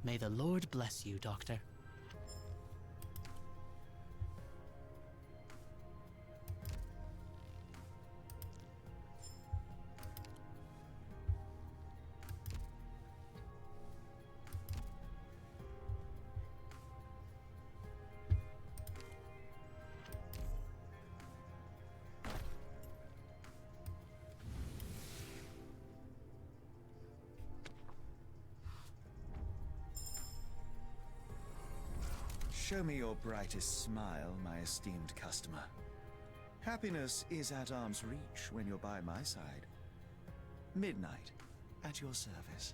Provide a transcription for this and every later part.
May the Lord bless you, Doctor. Show me your brightest smile, my esteemed customer. Happiness is at arm's reach when you're by my side. Midnight, at your service.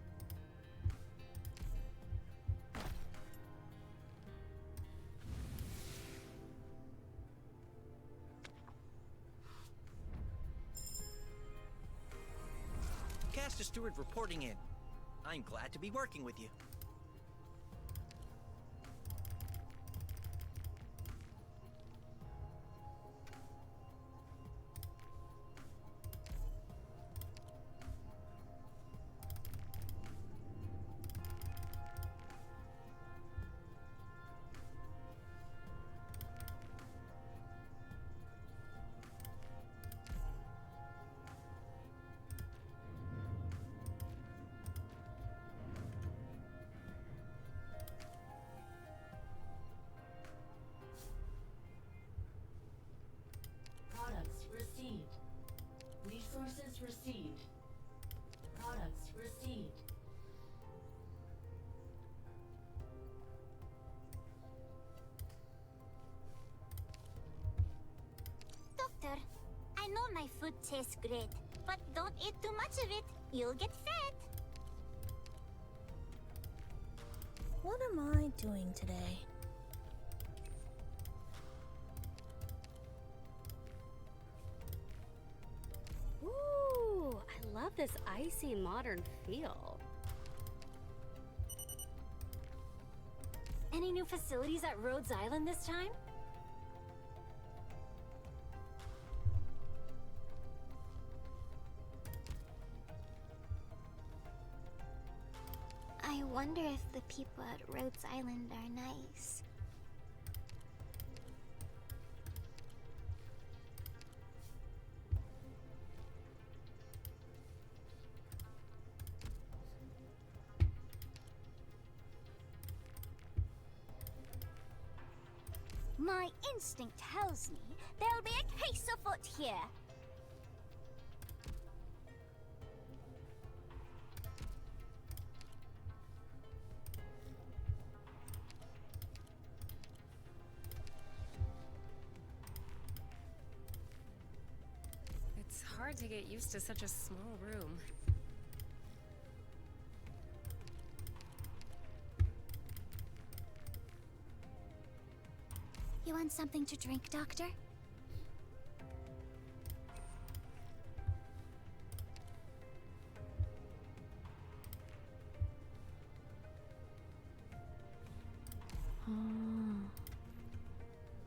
Caster Steward reporting in. I'm glad to be working with you. Products received. Resources received. Products received. Doctor, I know my food tastes great, but don't eat too much of it. You'll get fat. What am I doing today? Ooh, I love this icy modern feel. Any new facilities at Rhodes Island this time? I wonder if the people at Rhodes Island are nice. My instinct tells me there'll be a case afoot here. It's hard to get used to such a small room. You want something to drink, Doctor? Oh,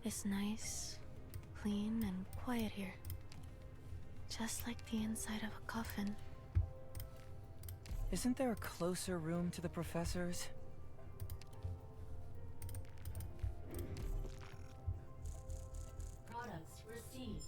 it's nice, clean, and quiet here. Just like the inside of a coffin. Isn't there a closer room to the professor's? Products received.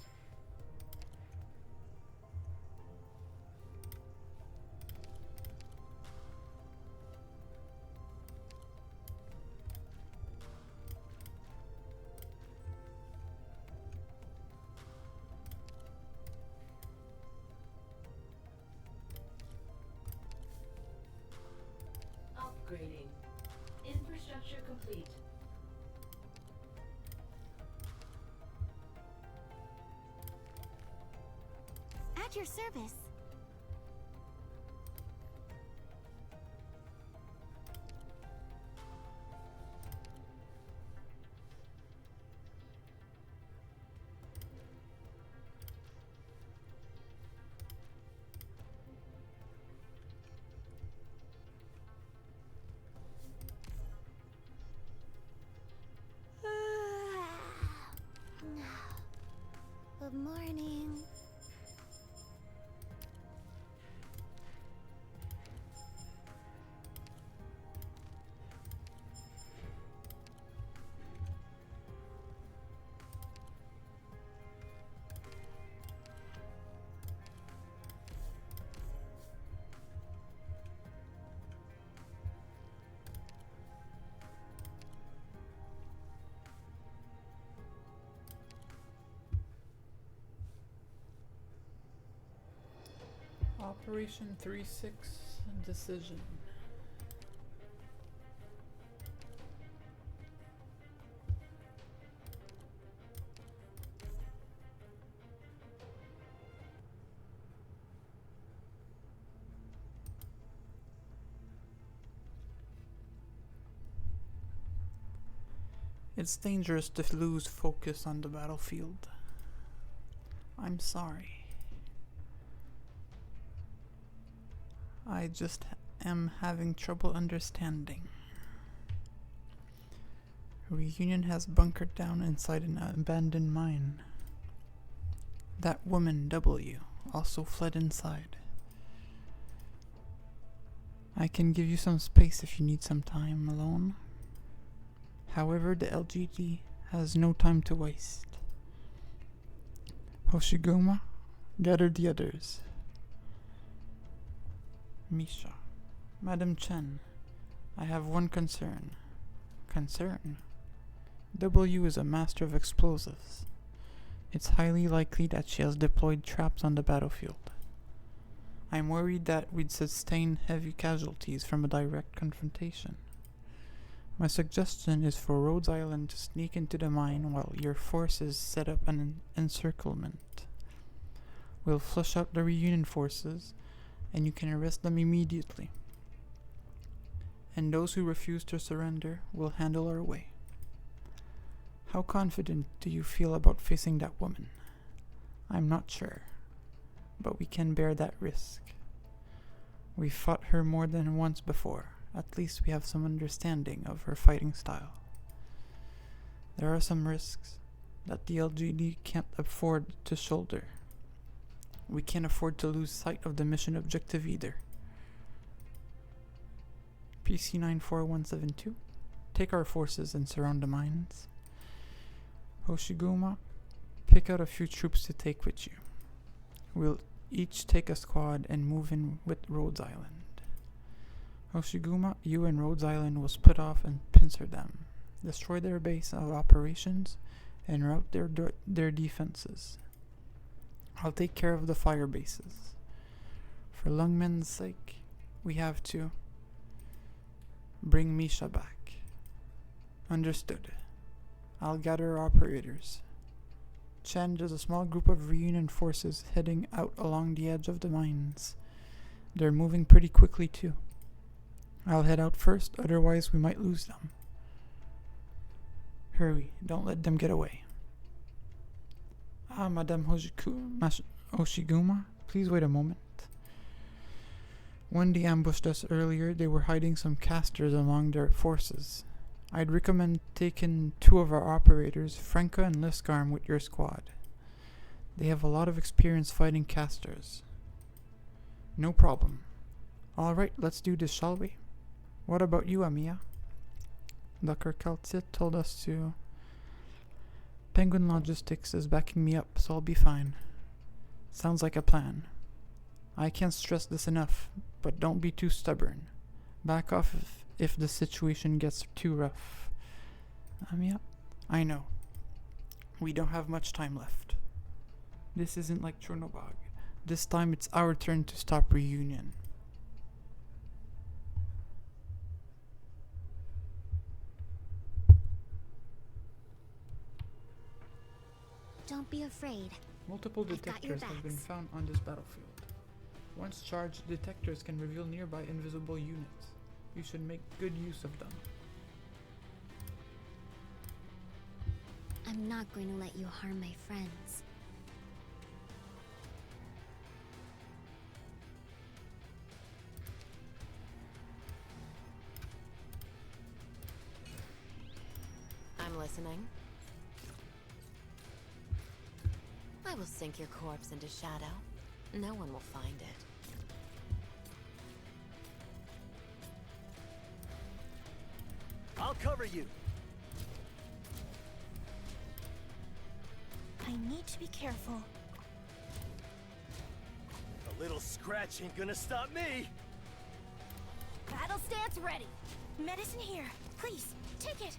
Upgrading. Infrastructure complete. At your service. Good morning. Operation 3-6 decision. It's dangerous to lose focus on the battlefield. I'm sorry. I just am having trouble understanding. Reunion has bunkered down inside an abandoned mine. That woman, W, also fled inside. I can give you some space if you need some time alone. However, the LGD has no time to waste. Hoshiguma, gather the others. Misha. Madam Chen, I have one concern. Concern? W is a master of explosives. It's highly likely that she has deployed traps on the battlefield. I'm worried that we'd sustain heavy casualties from a direct confrontation. My suggestion is for Rhodes Island to sneak into the mine while your forces set up an encirclement. We'll flush out the Reunion forces, and you can arrest them immediately. And those who refuse to surrender will handle our way. How confident do you feel about facing that woman? I'm not sure, but we can bear that risk. We've fought her more than once before. At least we have some understanding of her fighting style. There are some risks that the LGD can't afford to shoulder. We can't afford to lose sight of the mission objective either. PC 94172, take our forces and surround the mines. Hoshiguma, pick out a few troops to take with you. We'll each take a squad and move in with Rhodes Island. Hoshiguma, you and Rhodes Island will split off and pincer them, destroy their base of operations, and rout their defenses. I'll take care of the fire bases. For Lungmen's sake, we have to bring Misha back. Understood. I'll gather operators. Chen, there's a small group of Reunion forces heading out along the edge of the mines. They're moving pretty quickly too. I'll head out first, otherwise we might lose them. Hurry, don't let them get away. Madame Hoshiguma, please wait a moment. When they ambushed us earlier, they were hiding some casters among their forces. I'd recommend taking 2 of our operators, Franca and Liskarm, with your squad. They have a lot of experience fighting casters. No problem. Alright, let's do this, shall we? What about you, Amiya? Dr. Kaltsit told us to. Penguin Logistics is backing me up, so I'll be fine. Sounds like a plan. I can't stress this enough, but don't be too stubborn. Back off if the situation gets too rough. Amiya? I know. We don't have much time left. This isn't like Chernobog. This time it's our turn to stop Reunion. Don't be afraid. Multiple I've got your detectors have been backs. found on this battlefield. Once charged, detectors can reveal nearby invisible units. You should make good use of them. I'm not going to let you harm my friends. I'm listening. I will sink your corpse into shadow. No one will find it. I'll cover you. I need to be careful. A little scratch ain't gonna stop me. Battle stance ready. Medicine here. Please, take it.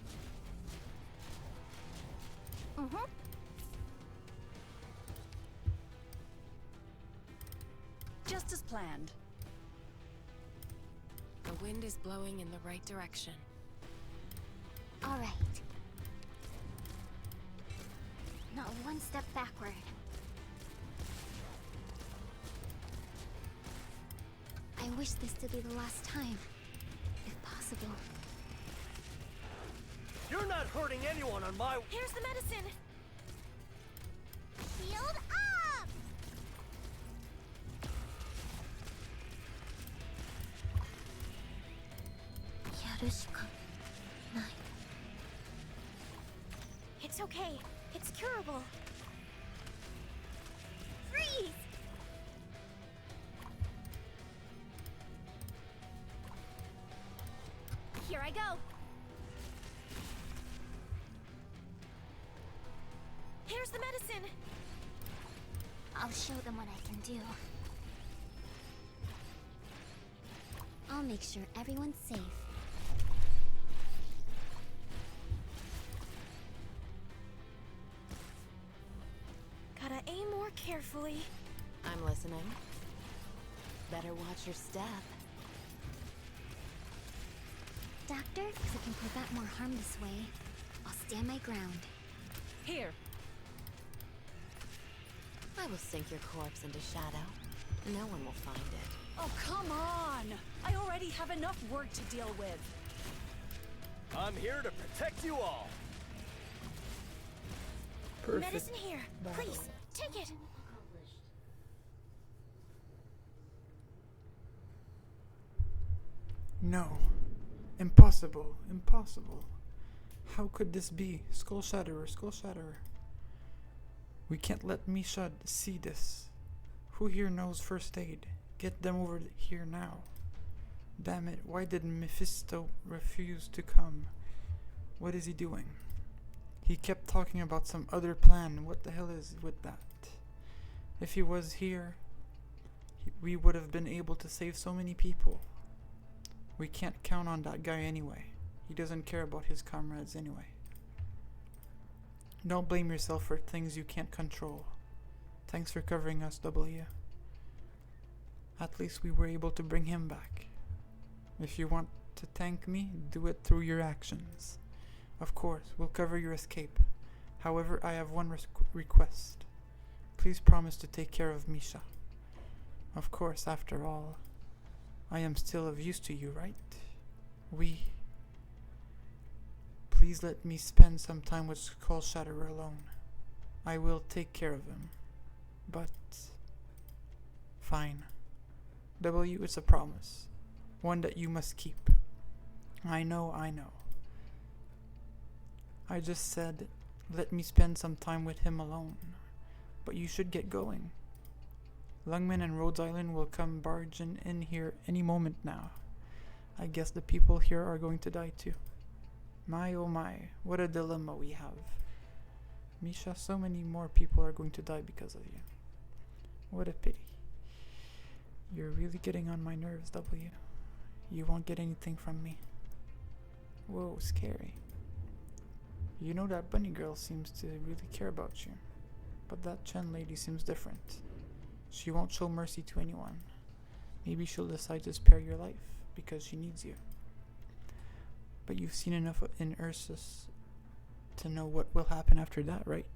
just as planned. The wind is blowing in the right direction. All right. Not one step backward. I wish this to be the last time, if possible. You're not hurting anyone on my... Here's the medicine! Shield up! Yarushika. Nine. It's okay. It's curable. Freeze! Here I go. Here's the medicine. I'll show them what I can do. I'll make sure everyone's safe. Gotta aim more carefully. I'm listening. Better watch your step. Doctor, if we can prevent more harm this way, I'll stand my ground. Here. I will sink your corpse into shadow. No one will find it. Oh, come on! I already have enough work to deal with. I'm here to protect you all. Perfect. Medicine here. Please, take it. No. Impossible. Impossible. How could this be? Skull Shatterer, Skull Shatterer. We can't let Misha see this. Who here knows first aid? Get them over here now. Damn it, why did Mephisto refuse to come? What is he doing? He kept talking about some other plan. What the hell is with that? If he was here, we would have been able to save so many people. We can't count on that guy anyway. He doesn't care about his comrades anyway. Don't blame yourself for things you can't control. Thanks for covering us, W. At least we were able to bring him back. If you want to thank me, do it through your actions. Of course, we'll cover your escape. However, I have one request. Please promise to take care of Misha. Of course, after all, I am still of use to you, right? Please let me spend some time with Skull Shatterer alone. I will take care of him. But... fine. W, it's a promise. One that you must keep. I know. I just said, let me spend some time with him alone. But you should get going. Lungman and Rhodes Island will come barging in here any moment now. I guess the people here are going to die too. My oh my, what a dilemma we have. Misha, so many more people are going to die because of you. What a pity. You're really getting on my nerves, W. You won't get anything from me. Whoa, scary. You know that bunny girl seems to really care about you. But that Chen lady seems different. She won't show mercy to anyone. Maybe she'll decide to spare your life because she needs you. But you've seen enough in Ursus to know what will happen after that, right?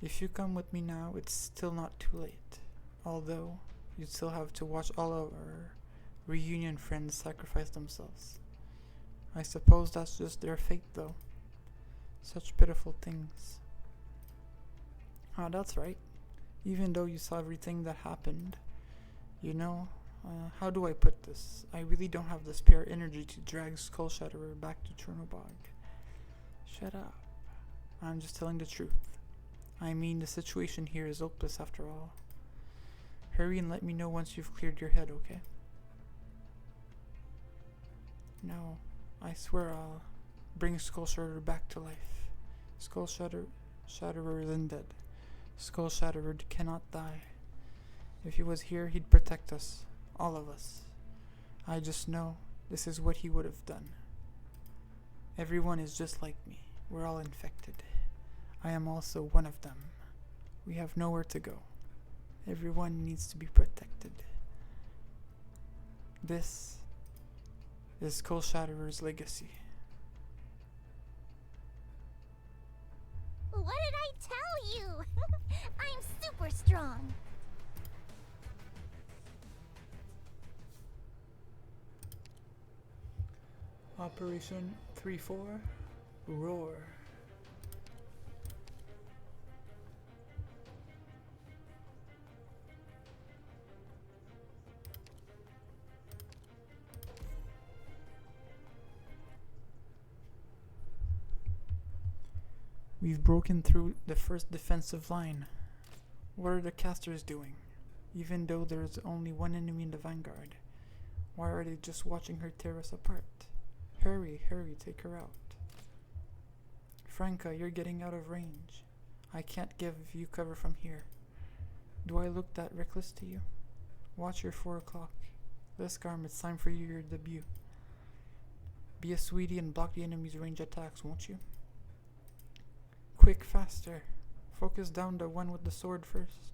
If you come with me now, it's still not too late. Although, you'd still have to watch all of our reunion friends sacrifice themselves. I suppose that's just their fate, though. Such pitiful things. Ah, that's right. Even though you saw everything that happened, you know, how do I put this? I really don't have the spare energy to drag Skull Shatterer back to Chernobog. Shut up. I'm just telling the truth. I mean, the situation here is hopeless after all. Hurry and let me know once you've cleared your head, okay? No, I swear I'll bring Skull Shatterer back to life. Skull Shatterer isn't dead. Skull Shatterer cannot die. If he was here, he'd protect us. All of us. I just know this is what he would have done. Everyone is just like me. We're all infected. I am also one of them. We have nowhere to go. Everyone needs to be protected. This is Skull Shatterer's legacy. What did I tell you? I'm super strong. Operation 3-4 Roar. We've broken through the first defensive line. What are the casters doing? Even though there's only one enemy in the vanguard, why are they just watching her tear us apart? Hurry, hurry, take her out. Franca, you're getting out of range. I can't give you cover from here. Do I look that reckless to you? Watch your 4 o'clock. Lescarm, it's time for your debut. Be a sweetie and block the enemy's range attacks, won't you? Quick, faster. Focus down the one with the sword first.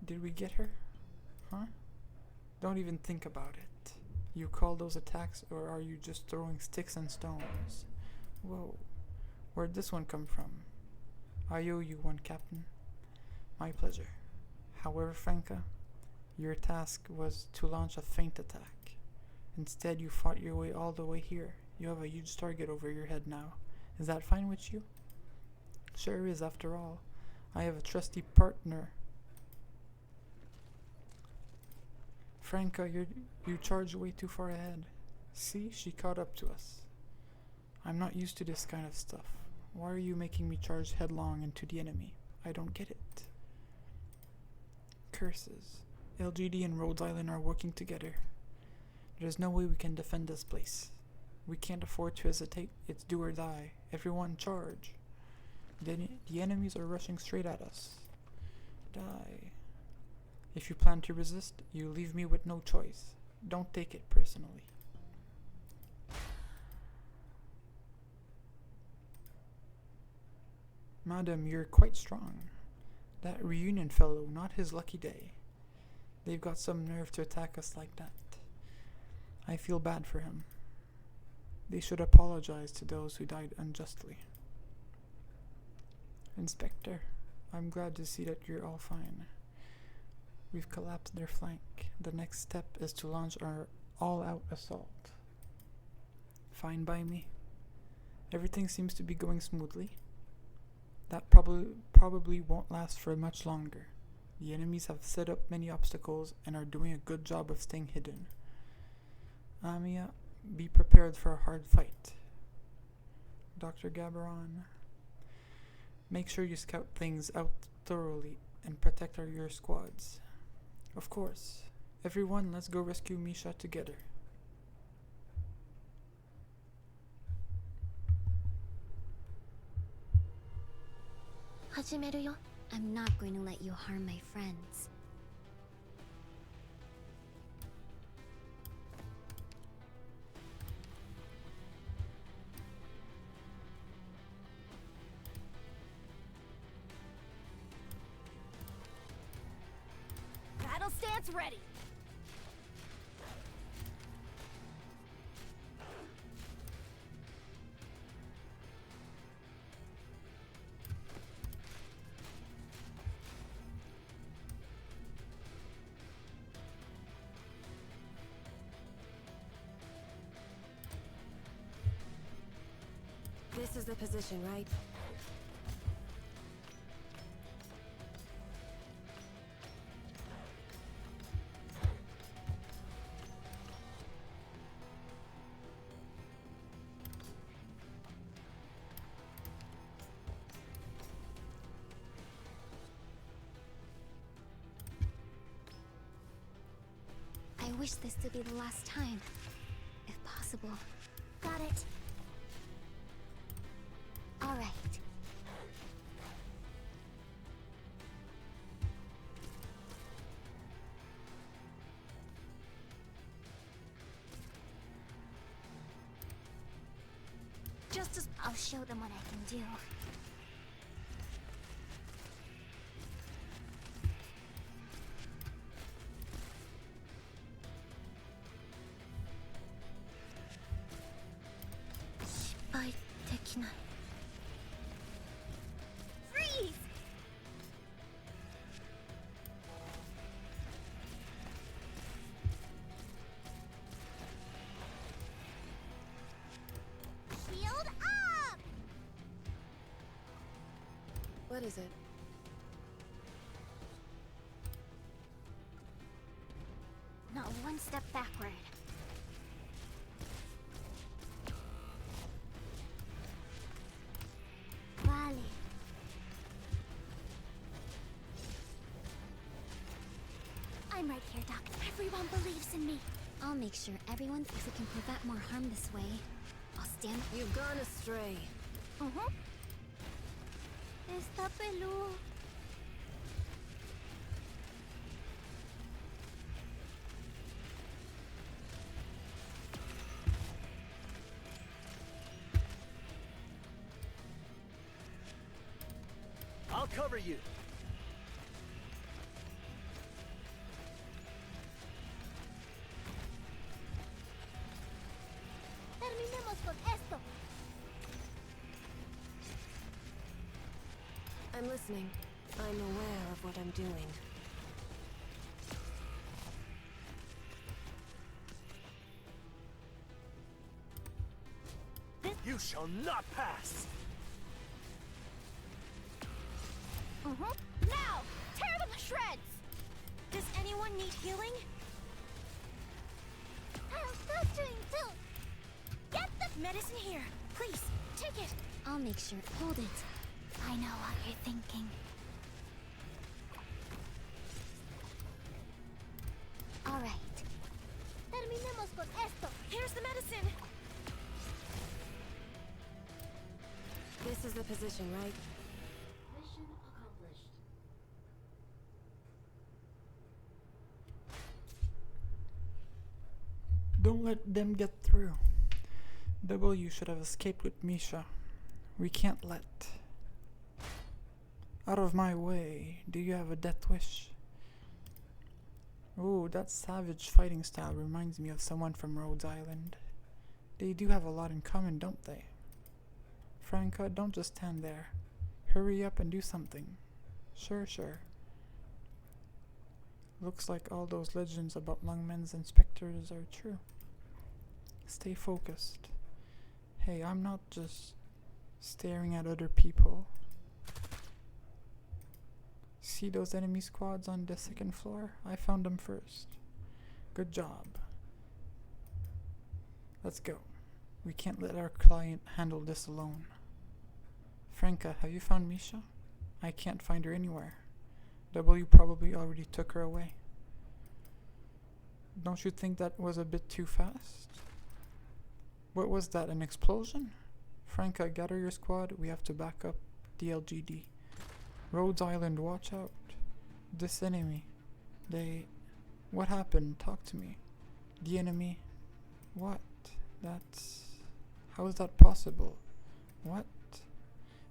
Did we get her? Huh? Don't even think about it. You call those attacks, or are you just throwing sticks and stones? Whoa. Where'd this one come from? I owe you one, Captain. My pleasure. However, Franca, your task was to launch a feint attack. Instead, you fought your way all the way here. You have a huge target over your head now. Is that fine with you? Sure is, after all. I have a trusty partner. Franca, you charged way too far ahead. See, she caught up to us. I'm not used to this kind of stuff. Why are you making me charge headlong into the enemy? I don't get it. Curses. LGD and Rhodes Island are working together. There's no way we can defend this place. We can't afford to hesitate. It's do or die. Everyone charge. The enemies are rushing straight at us. Die. If you plan to resist, you leave me with no choice. Don't take it personally. Madam, you're quite strong. That reunion fellow, not his lucky day. They've got some nerve to attack us like that. I feel bad for him. They should apologize to those who died unjustly. Inspector, I'm glad to see that you're all fine. We've collapsed their flank. The next step is to launch our all-out assault. Fine by me. Everything seems to be going smoothly. That probably won't last for much longer. The enemies have set up many obstacles and are doing a good job of staying hidden. Amia, be prepared for a hard fight. Dr. Gabaron, make sure you scout things out thoroughly and protect your squads. Of course. Everyone, let's go rescue Misha together. Hajimeru yo. I'm not going to let you harm my friends. Battle stance ready. This is the position, right? I wish this to be the last time, if possible. Got it. All right. I'll show them what I can do. きない。Freeze! Shield up! What is it? Not one step backward. Vale. I'm right here, Doc. Everyone believes in me. I'll make sure everyone thinks it can prevent more harm this way. I'll stand. You've gone astray. Uh-huh. Está peludo. I'll cover you. Terminemos con esto. I'm listening. I'm aware of what I'm doing. You shall not pass. Uh-huh. Now! Tear them to shreds! Does anyone need healing? I'm fluttering too! Get the medicine here! Please, take it! I'll make sure. Hold it. I know what you're thinking. Alright. Terminemos con esto! Here's the medicine! This is the position, right? Mission accomplished. Don't let them get through. W should have escaped with Misha. We can't let. Out of my way. Do you have a death wish? Ooh, that savage fighting style reminds me of someone from Rhodes Island. They do have a lot in common, don't they? Franca, don't just stand there. Hurry up and do something. Sure. Looks like all those legends about lungmen's and specters are true. Stay focused. Hey, I'm not just staring at other people. See those enemy squads on the second floor? I found them first. Good job. Let's go. We can't let our client handle this alone. Franca, have you found Misha? I can't find her anywhere. W probably already took her away. Don't you think that was a bit too fast? What was that, an explosion? Franca, gather your squad. We have to back up the LGD. Rhodes Island, watch out. This enemy. What happened? Talk to me. The enemy. What? How is that possible? What?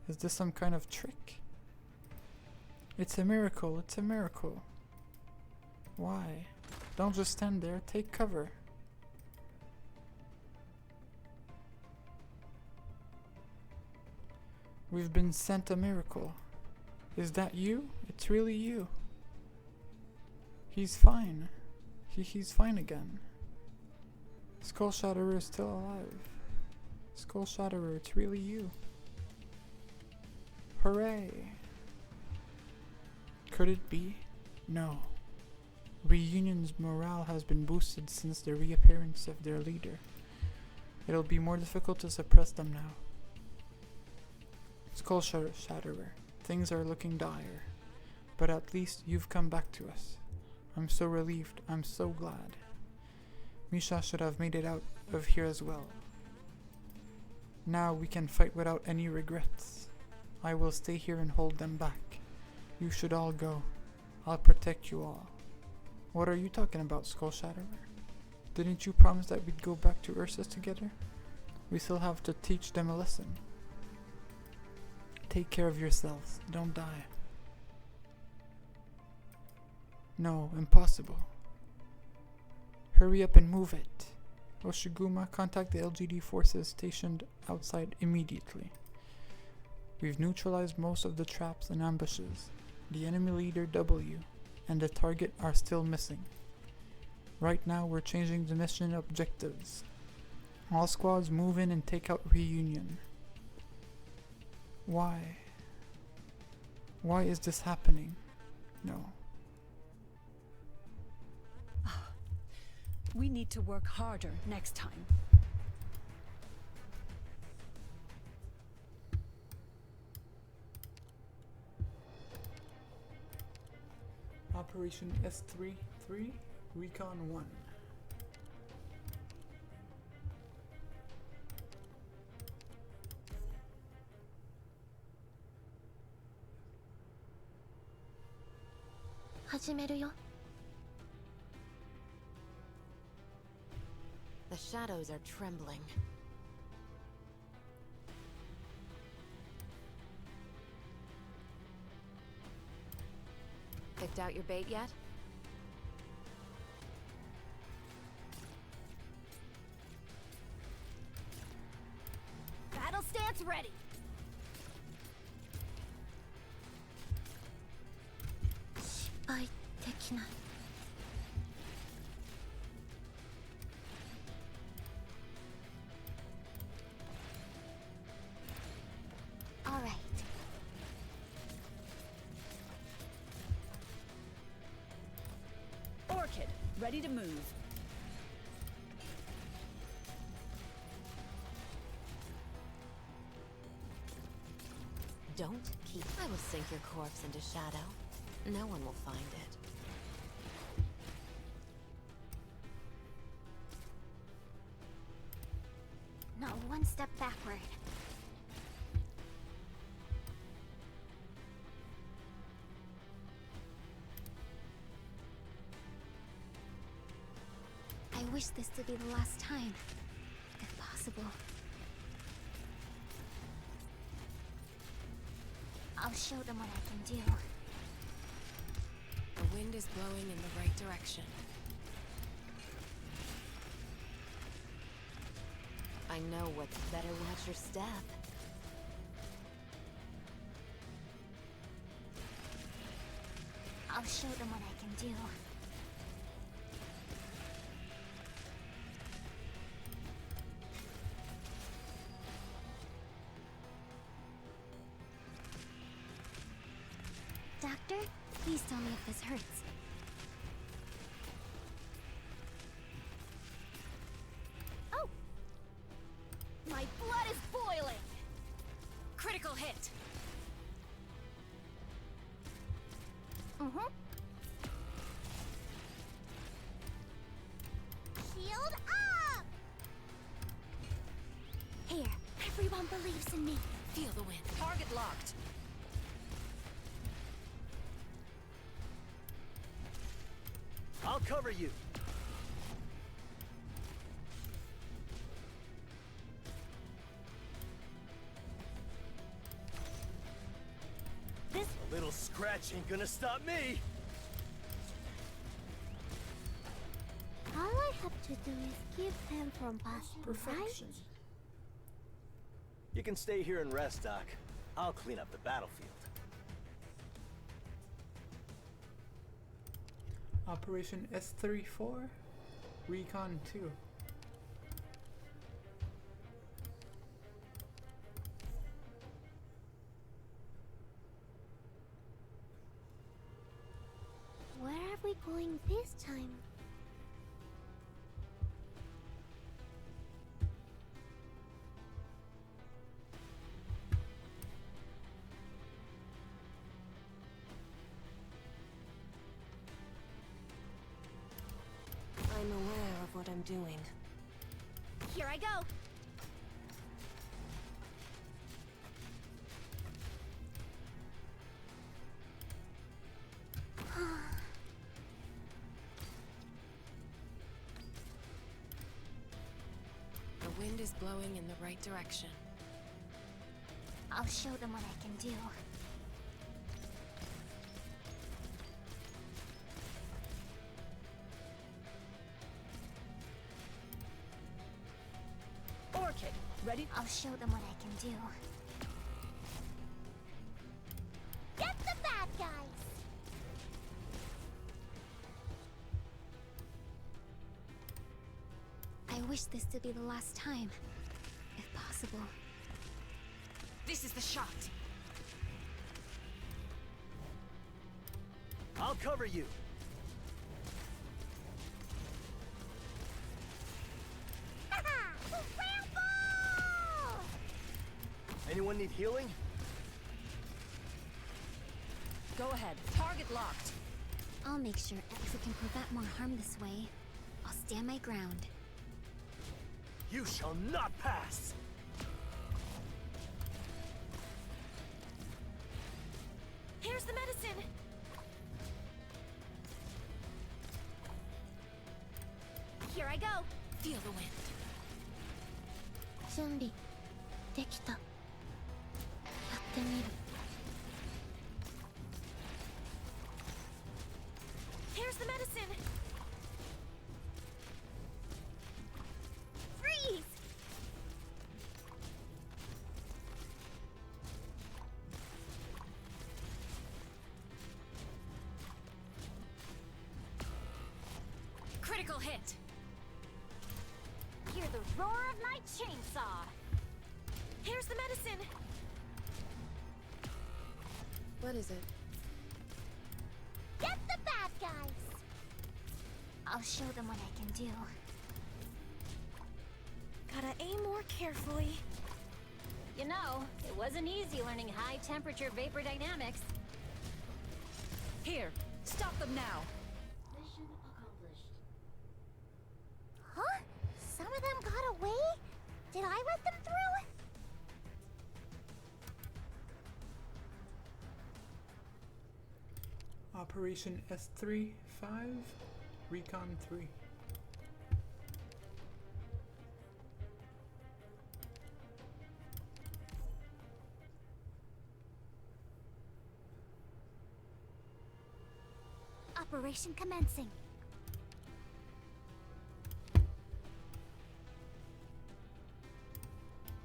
Is this some kind of trick? It's a miracle. Why? Don't just stand there. Take cover. We've been sent a miracle. Is that you? It's really you. He's fine. He's fine again. Skull Shatterer is still alive. Skull Shatterer, it's really you. Hooray! Could it be? No. Reunion's morale has been boosted since the reappearance of their leader. It'll be more difficult to suppress them now. Skull Shatterer, things are looking dire, but at least you've come back to us. I'm so relieved, I'm so glad. Misha should have made it out of here as well. Now we can fight without any regrets. I will stay here and hold them back. You should all go. I'll protect you all. What are you talking about, Skull Shatterer? Didn't you promise that we'd go back to Ursus together? We still have to teach them a lesson. Take care of yourselves. Don't die. No, impossible. Hurry up and move it. Oshiguma, contact the LGD forces stationed outside immediately. We've neutralized most of the traps and ambushes. The enemy leader W and the target are still missing. Right now we're changing the mission objectives. All squads move in and take out Reunion. Why? Why is this happening? No. We need to work harder next time. Operation S-3-3, Recon 1. The shadows are trembling. Picked out your bait yet? Battle stance ready. All right. Orchid, ready to move. Don't keep. I will sink your corpse into shadow. No one will find it. Not one step backward. I wish this to be the last time, if possible. I'll show them what I can do. The wind is blowing in the right direction. I know what's better. Watch your step. I'll show them what I can do. Doctor, please tell me if this hurts. Oh! My blood is boiling! Critical hit. Mm-hmm. Shield up! Here, everyone believes in me. Feel the wind. Target locked. I'll cover you. This A little scratch ain't gonna stop me. all I have to do is keep them from passing, Perfection. You can stay here and rest, Doc. I'll clean up the battlefield. Operation S-34, Recon 2. Where are we going this time? I'm aware of what I'm doing. Here I go. The wind is blowing in the right direction. I'll show them what I can do. Ready? I'll show them what I can do. Get the bad guys! I wish this to be the last time, if possible. This is the shot. I'll cover you. Rambo! Anyone need healing? Go ahead. Target locked. I'll make sure if we can prevent more harm this way, I'll stand my ground. You shall not pass! Here's the medicine. Here I go! Feel the wind. 準備できた。やってみる。Here's the medicine. Freeze! Critical hit. Hear the roar of my chainsaw! Here's the medicine. What is it? Get the bad guys! I'll show them what I can do. Gotta aim more carefully. You know, it wasn't easy learning high-temperature vapor dynamics. Here, stop them now. Mission accomplished. Huh? Some of them got away? Did I let them through? Operation S3 5, Recon 3. Operation commencing.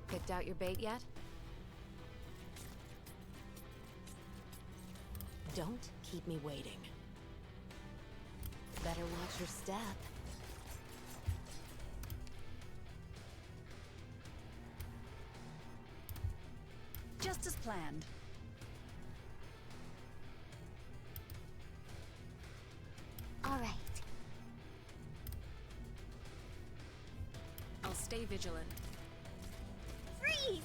Picked out your bait yet? Don't keep me waiting. Better watch your step. Just as planned. All right. I'll stay vigilant. Freeze!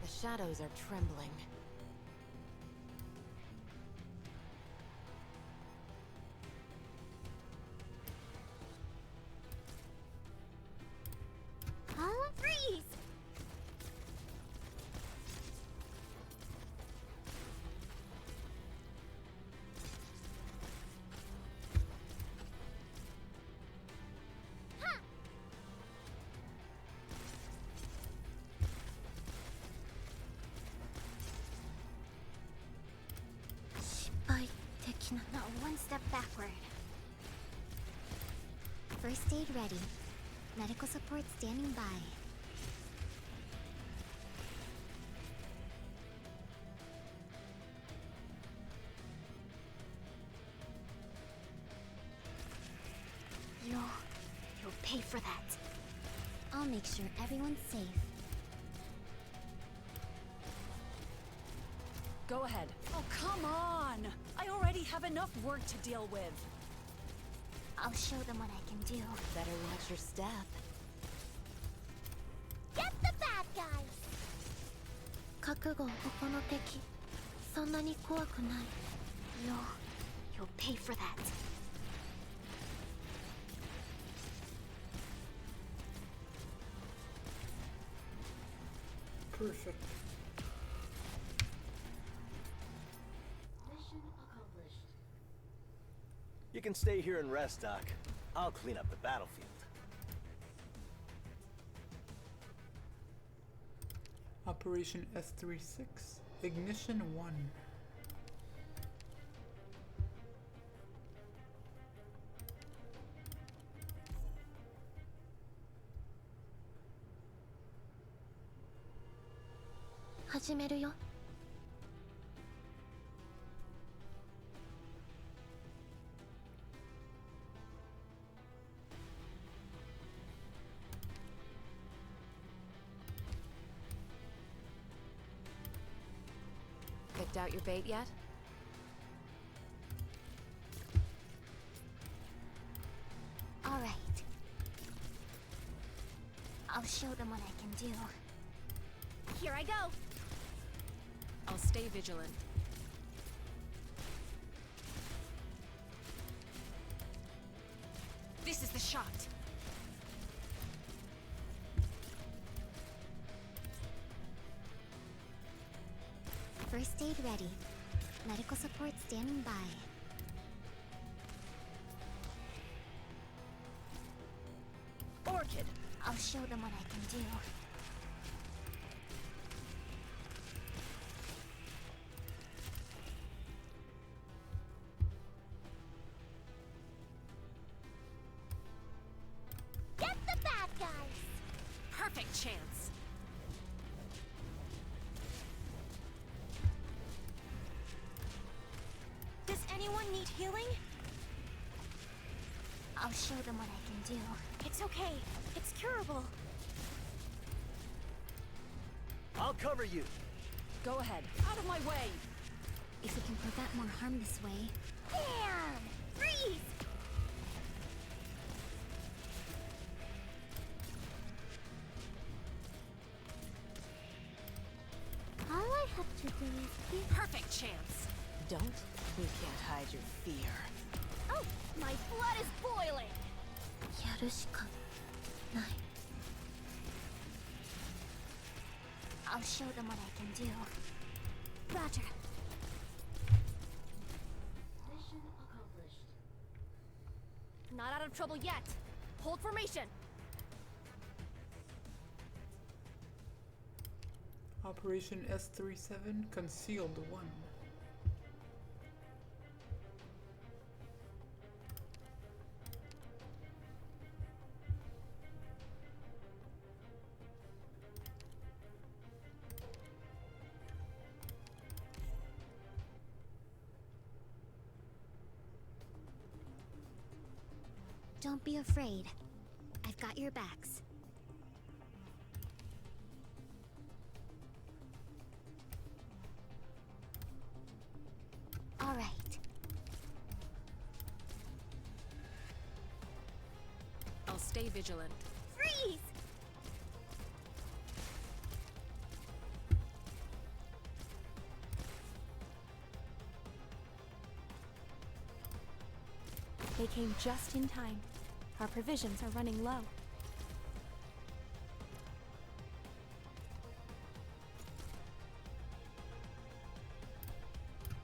The shadows are trembling. Huh? Freeze! Ha! Not one step backward. First aid ready. Medical support standing by. You'll pay for that. I'll make sure everyone's safe. Go ahead. Oh, come on! I already have enough work to deal with. I'll show them what I can do. Better watch your step. Get the bad guys! 覚悟ここの敵。そんなに怖くない。You'll pay for that. Perfect. Mission accomplished. You can stay here and rest, Doc. I'll clean up the battlefield. Operation S36 Ignition 1. Picked out your bait yet? All right. I'll show them what I can do. Here I go. I'll stay vigilant. This is the shot. First aid ready. Medical support standing by. Orchid. I'll show them what I can do. Get the bad guys! Perfect chance. Does anyone need healing? I'll show them what I can do. It's okay. It's curable. I'll cover you. Go ahead. Out of my way. If we can prevent more harm this way. Bam! Freeze! All I have to do is give... Perfect chance. Don't? You can't hide your fear. Oh! My blood is boiling! やるしかない. I'll show them what I can do. Roger. Mission accomplished. Not out of trouble yet. Hold formation. Operation S37 Concealed 1. Don't be afraid. I've got your backs. All right. I'll stay vigilant. Freeze! They came just in time. Our provisions are running low.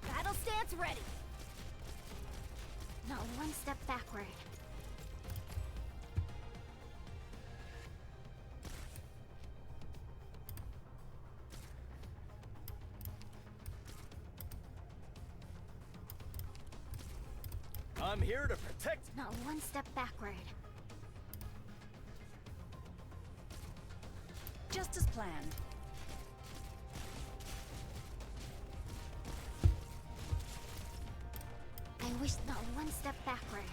Battle stance ready. Not one step backward. I'm here to protect. Not one step backward. Just as planned. I wish not one step backward.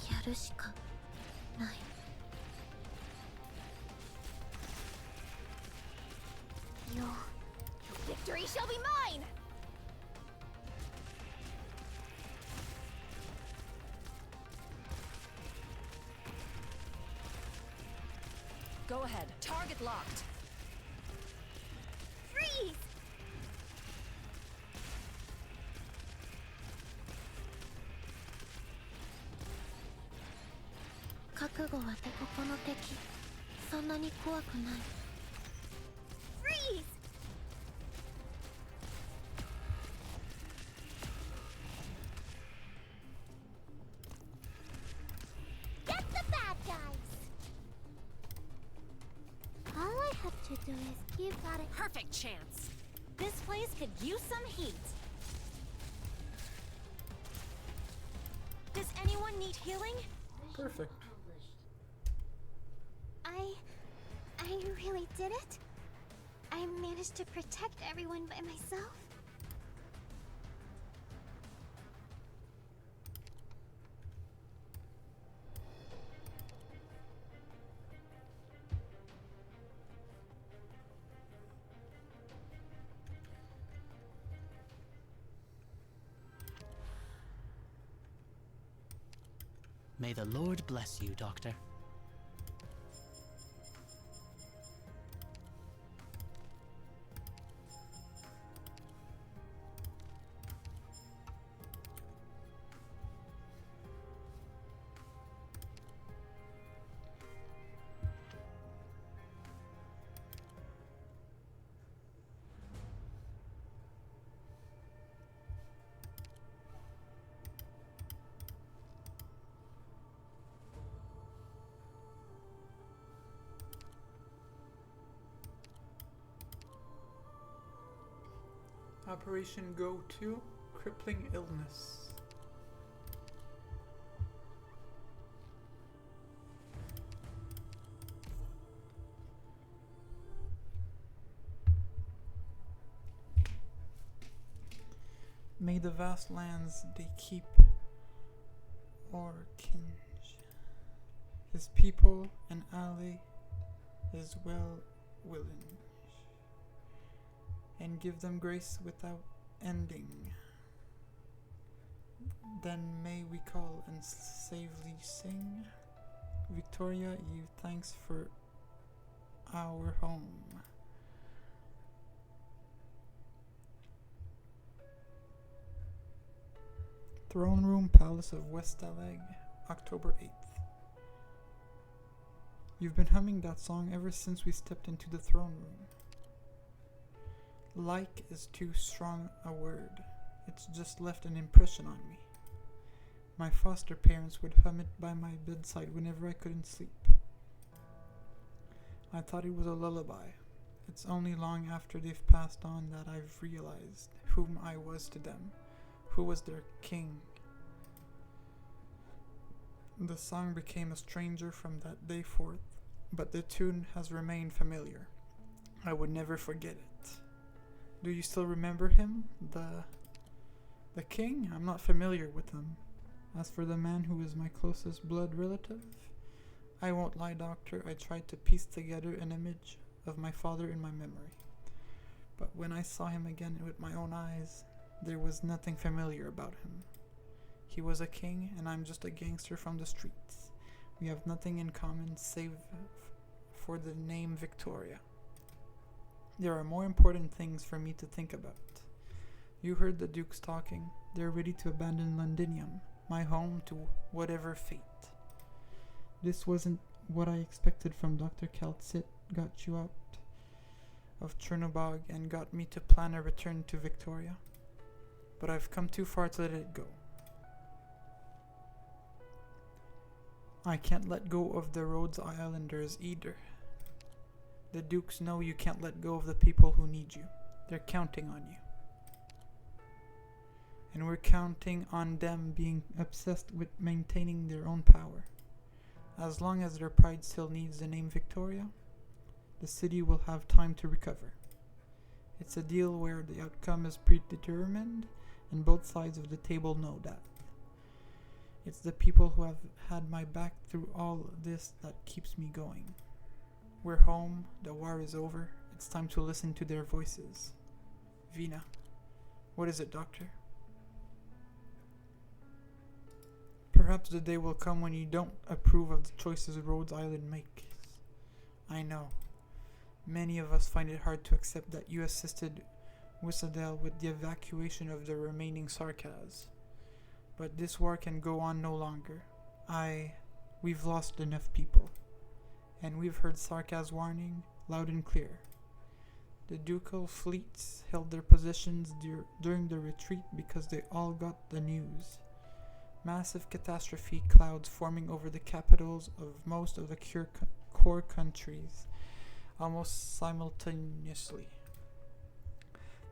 Yaru shika nai. Your victory shall be mine! Go ahead. Target locked. Freeze! Freeze! Get the bad guys! guys. You've got it. Perfect chance. This place could use some heat. Does anyone need healing? Perfect. I really did it? I managed to protect everyone by myself? May the Lord bless you, Doctor. Operation Go 2, crippling illness. May the vast lands they keep Orkinge, his people and ally is well willing, and give them grace without ending. Then may we call and savely sing, Victoria, you thanks for our home. Throne Room, Palace of Westalag, October 8th. You've been humming that song ever since we stepped into the throne room. Like is too strong a word. It's just left an impression on me. My foster parents would hum it by my bedside whenever I couldn't sleep. I thought it was a lullaby. It's only long after they've passed on that I've realized whom I was to them, who was their king. The song became a stranger from that day forth, but the tune has remained familiar. I would never forget it. Do you still remember him? The king? I'm not familiar with him. As for the man who is my closest blood relative, I won't lie, doctor, I tried to piece together an image of my father in my memory. But when I saw him again with my own eyes, there was nothing familiar about him. He was a king, and I'm just a gangster from the streets. We have nothing in common save for the name Victoria. There are more important things for me to think about. You heard the dukes talking. They're ready to abandon Londinium, my home, to whatever fate. This wasn't what I expected from Dr. Kaltsit. Got you out of Chernobog and got me to plan a return to Victoria. But I've come too far to let it go. I can't let go of the Rhodes Islanders either. The Dukes know you can't let go of the people who need you. They're counting on you. And we're counting on them being obsessed with maintaining their own power. As long as their pride still needs the name Victoria, the city will have time to recover. It's a deal where the outcome is predetermined, and both sides of the table know that. It's the people who have had my back through all this that keeps me going. We're home, the war is over, it's time to listen to their voices. Vina. What is it, Doctor? Perhaps the day will come when you don't approve of the choices Rhodes Island makes. I know. Many of us find it hard to accept that you assisted Whissadel with the evacuation of the remaining Sarkaz. But this war can go on no longer. We've lost enough people. And we've heard Sarkaz warning loud and clear. The ducal fleets held their positions during the retreat because they all got the news. Massive catastrophe clouds forming over the capitals of most of the core countries. almost simultaneously.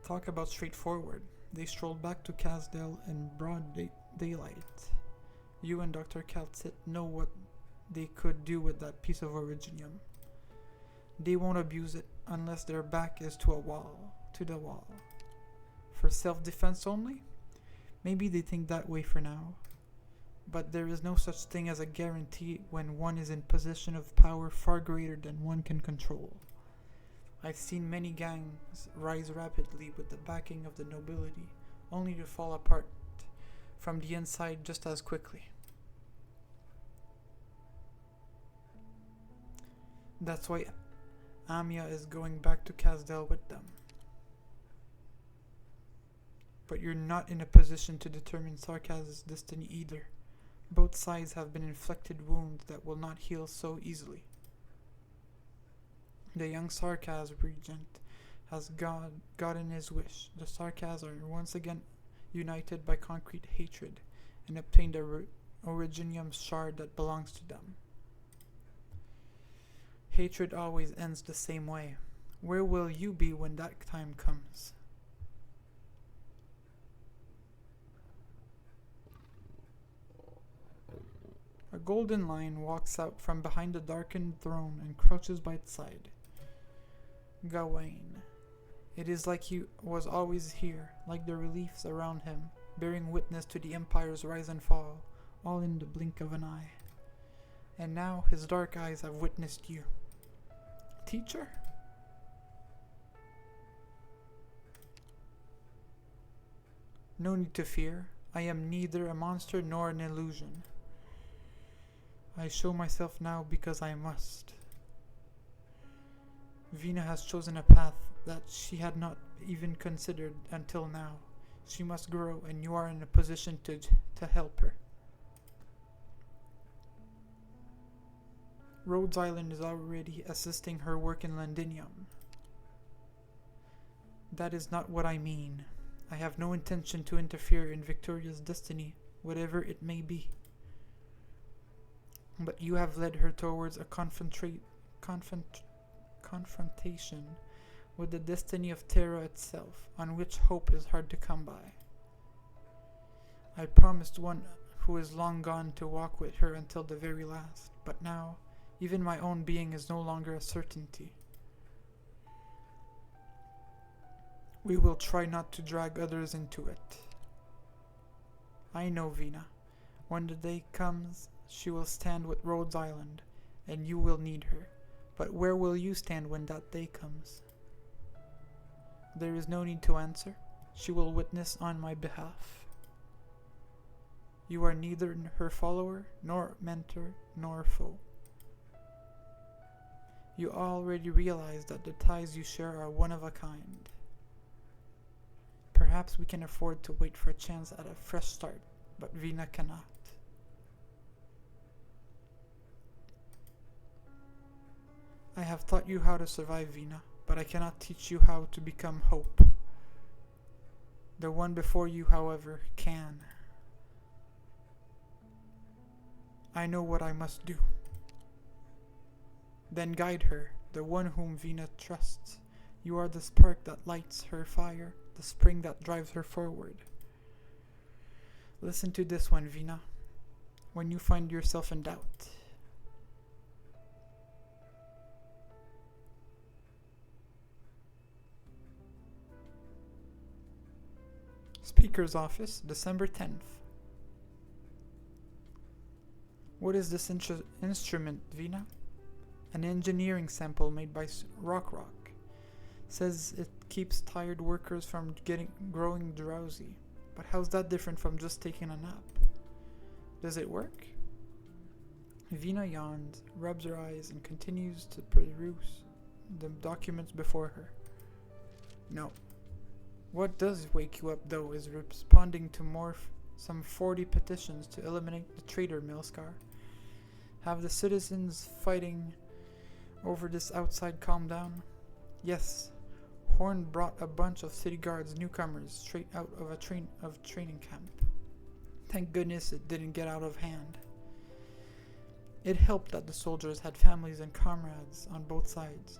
Talk about straightforward. They strolled back to Casdale in broad daylight. You and Dr. Calcit know what they could do with that piece of originium. They won't abuse it unless their back is to the wall. For self-defense only? Maybe they think that way for now. But there is no such thing as a guarantee when one is in possession of power far greater than one can control. I've seen many gangs rise rapidly with the backing of the nobility, only to fall apart from the inside just as quickly. That's why Amia is going back to Casdale with them. But you're not in a position to determine Sarkaz's destiny either. Both sides have been inflicted wounds that will not heal so easily. The young Sarkaz regent has gotten his wish. The Sarkaz are once again united by concrete hatred and obtained a originium shard that belongs to them. Hatred always ends the same way. Where will you be when that time comes? A golden lion walks out from behind the darkened throne and crouches by its side. Gawain. It is like he was always here, like the reliefs around him, bearing witness to the Empire's rise and fall, all in the blink of an eye. And now his dark eyes have witnessed you. Teacher? No need to fear. I am neither a monster nor an illusion. I show myself now because I must. Vina has chosen a path that she had not even considered until now. She must grow, and you are in a position to help her. Rhodes Island is already assisting her work in Londinium. That is not what I mean. I have no intention to interfere in Victoria's destiny, whatever it may be. But you have led her towards a confrontation with the destiny of Terra itself, on which hope is hard to come by. I promised one who is long gone to walk with her until the very last, but now, even my own being is no longer a certainty. We will try not to drag others into it. I know, Vina. When the day comes, she will stand with Rhodes Island, and you will need her. But where will you stand when that day comes? There is no need to answer. She will witness on my behalf. You are neither her follower, nor mentor, nor foe. You already realize that the ties you share are one of a kind. Perhaps we can afford to wait for a chance at a fresh start, but Vina cannot. I have taught you how to survive, Vina, but I cannot teach you how to become hope. The one before you, however, can. I know what I must do. Then guide her, the one whom Vina trusts. You are the spark that lights her fire, the spring that drives her forward. Listen to this one, Vina, when you find yourself in doubt. Speaker's Office, December 10th. What is this instrument, Vina? An engineering sample made by Rock. Says it keeps tired workers from growing drowsy. But how's that different from just taking a nap? Does it work? Vina yawns, rubs her eyes, and continues to peruse the documents before her. No. What does wake you up, though, is responding to some 40 petitions to eliminate the traitor Milscar. Have the citizens fighting over this outside calmed down? Yes. Horn brought a bunch of city guards newcomers straight out of a training camp. Thank goodness it didn't get out of hand. It helped that the soldiers had families and comrades on both sides.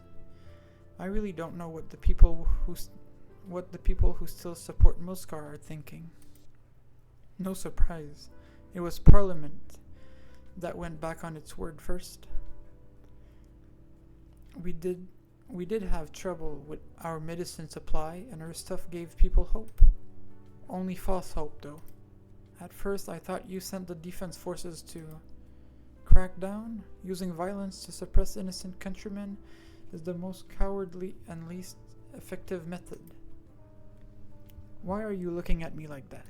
I really don't know what the people who still support Milskar are thinking. No surprise, it was Parliament that went back on its word first. We did have trouble with our medicine supply, and our stuff gave people hope. Only false hope, though. At first, I thought you sent the defense forces to crack down. Using violence to suppress innocent countrymen is the most cowardly and least effective method. Why are you looking at me like that?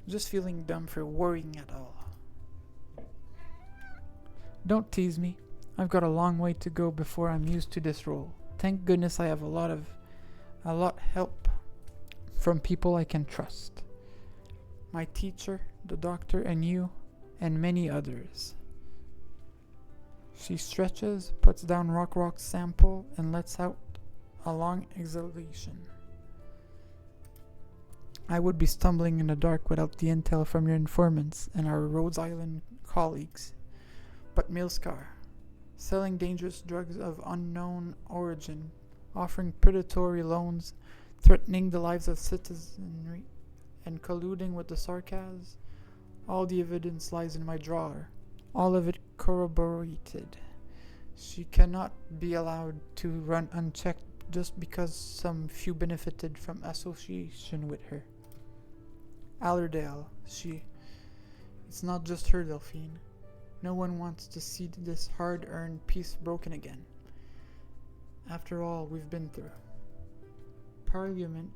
Just feeling dumb for worrying at all. Don't tease me. I've got a long way to go before I'm used to this role. Thank goodness I have a lot help from people I can trust. My teacher, the doctor, and you, and many others. She stretches, puts down Rock's sample, and lets out a long exhalation. I would be stumbling in the dark without the intel from your informants and our Rhodes Island colleagues. But Milskar, selling dangerous drugs of unknown origin, offering predatory loans, threatening the lives of citizenry, and colluding with the Sarkaz, all the evidence lies in my drawer, all of it corroborated. She cannot be allowed to run unchecked just because some few benefited from association with her. Allerdale, it's not just her, Delphine. No one wants to see this hard-earned peace broken again. After all we've been through. Parliament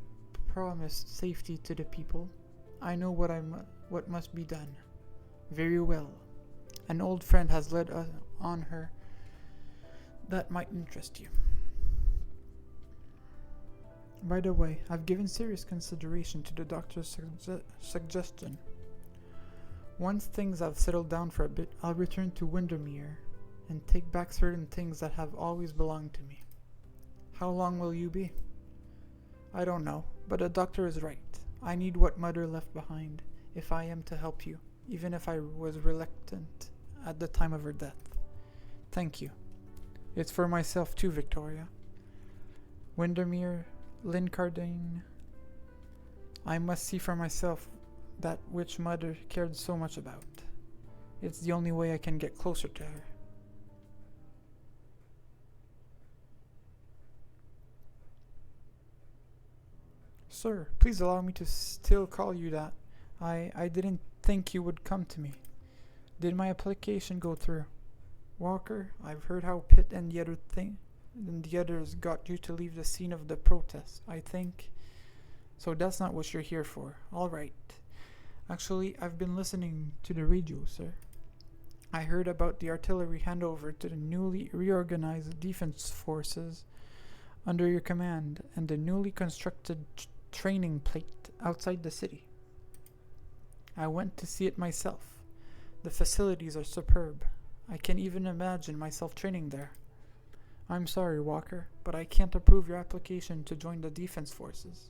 promised safety to the people. I know what must be done. Very well. An old friend has led us on her. That might interest you. By the way, I've given serious consideration to the doctor's suggestion. Once things have settled down for a bit, I'll return to Windermere and take back certain things that have always belonged to me. How long will you be? I don't know, but the doctor is right. I need what Mother left behind if I am to help you, even if I was reluctant at the time of her death. Thank you. It's for myself too, Victoria. Windermere, Lincardine. I must see for myself that which Mother cared so much about. It's the only way I can get closer to her. Sir, please allow me to still call you that. I didn't think you would come to me. Did my application go through? Walker, I've heard how Pitt and the others got you to leave the scene of the protest, I think. So that's not what you're here for. All right. Actually, I've been listening to the radio, sir. I heard about the artillery handover to the newly reorganized defense forces under your command and the newly constructed training plate outside the city. I went to see it myself. The facilities are superb. I can't even imagine myself training there. I'm sorry, Walker, but I can't approve your application to join the defense forces.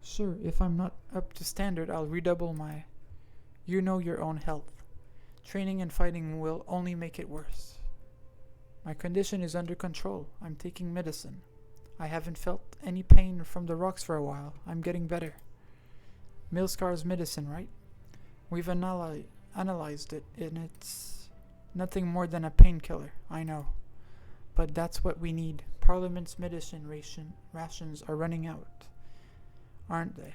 Sure, if I'm not up to standard, I'll redouble my... You know your own health. Training and fighting will only make it worse. My condition is under control. I'm taking medicine. I haven't felt any pain from the rocks for a while. I'm getting better. Milskar's medicine, right? We've analyzed it, and it's nothing more than a painkiller, I know. But that's what we need. Parliament's medicine rations are running out, aren't they?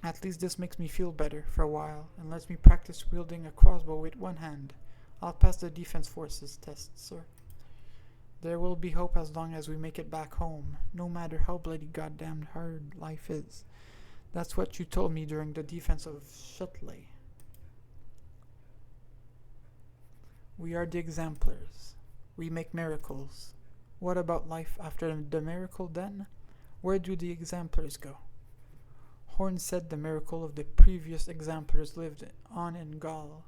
At least this makes me feel better for a while and lets me practice wielding a crossbow with one hand. I'll pass the defense forces test, sir. There will be hope as long as we make it back home, no matter how bloody goddamn hard life is. That's what you told me during the defense of Shutley. We are the exemplars. We make miracles. What about life after the miracle then? Where do the exemplars go? Horn said the miracle of the previous exemplars lived on in Gaul,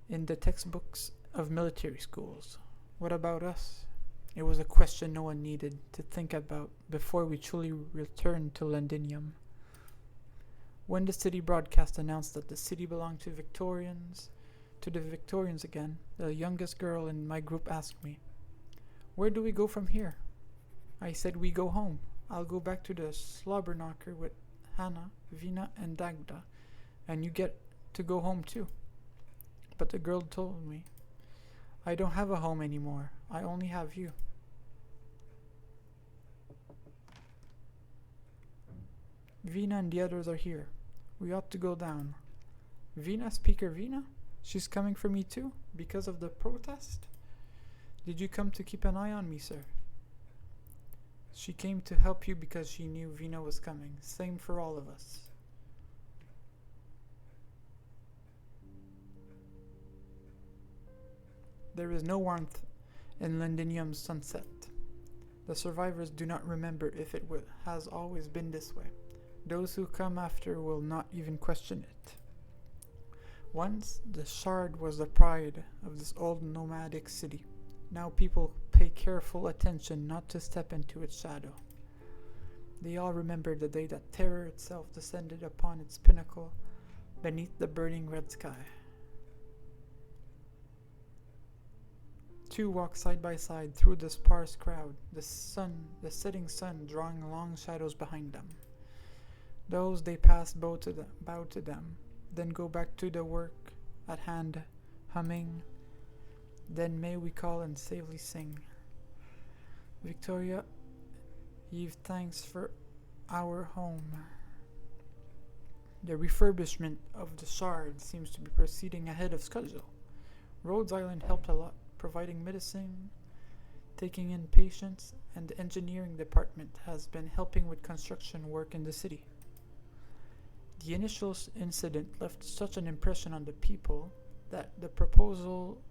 in the textbooks of military schools. What about us? It was a question no one needed to think about before we truly returned to Londinium. When the city broadcast announced that the city belonged to Victorians, to the Victorians again, the youngest girl in my group asked me, "Where do we go from here?" I said, "We go home. I'll go back to the Slobberknocker with Hannah, Vina, and Dagda, and you get to go home too." But the girl told me, "I don't have a home anymore. I only have you." Vina and the others are here. We ought to go down. Vina, Speaker Vina? She's coming for me too, because of the protest? Did you come to keep an eye on me, sir? She came to help you because she knew Vina was coming. Same for all of us. There is no warmth in Londinium's sunset. The survivors do not remember if it has always been this way. Those who come after will not even question it. Once, the Shard was the pride of this old nomadic city. Now people pay careful attention not to step into its shadow. They all remember the day that terror itself descended upon its pinnacle beneath the burning red sky. Two walk side by side through the sparse crowd, the setting sun drawing long shadows behind them. Those they pass bow to them, then go back to the work at hand, humming, "Then may we call and safely sing. Victoria, ye've thanks for our home." The refurbishment of the Shard seems to be proceeding ahead of schedule. Rhodes Island helped a lot, providing medicine, taking in patients, and the engineering department has been helping with construction work in the city. The initial incident left such an impression on the people that the proposal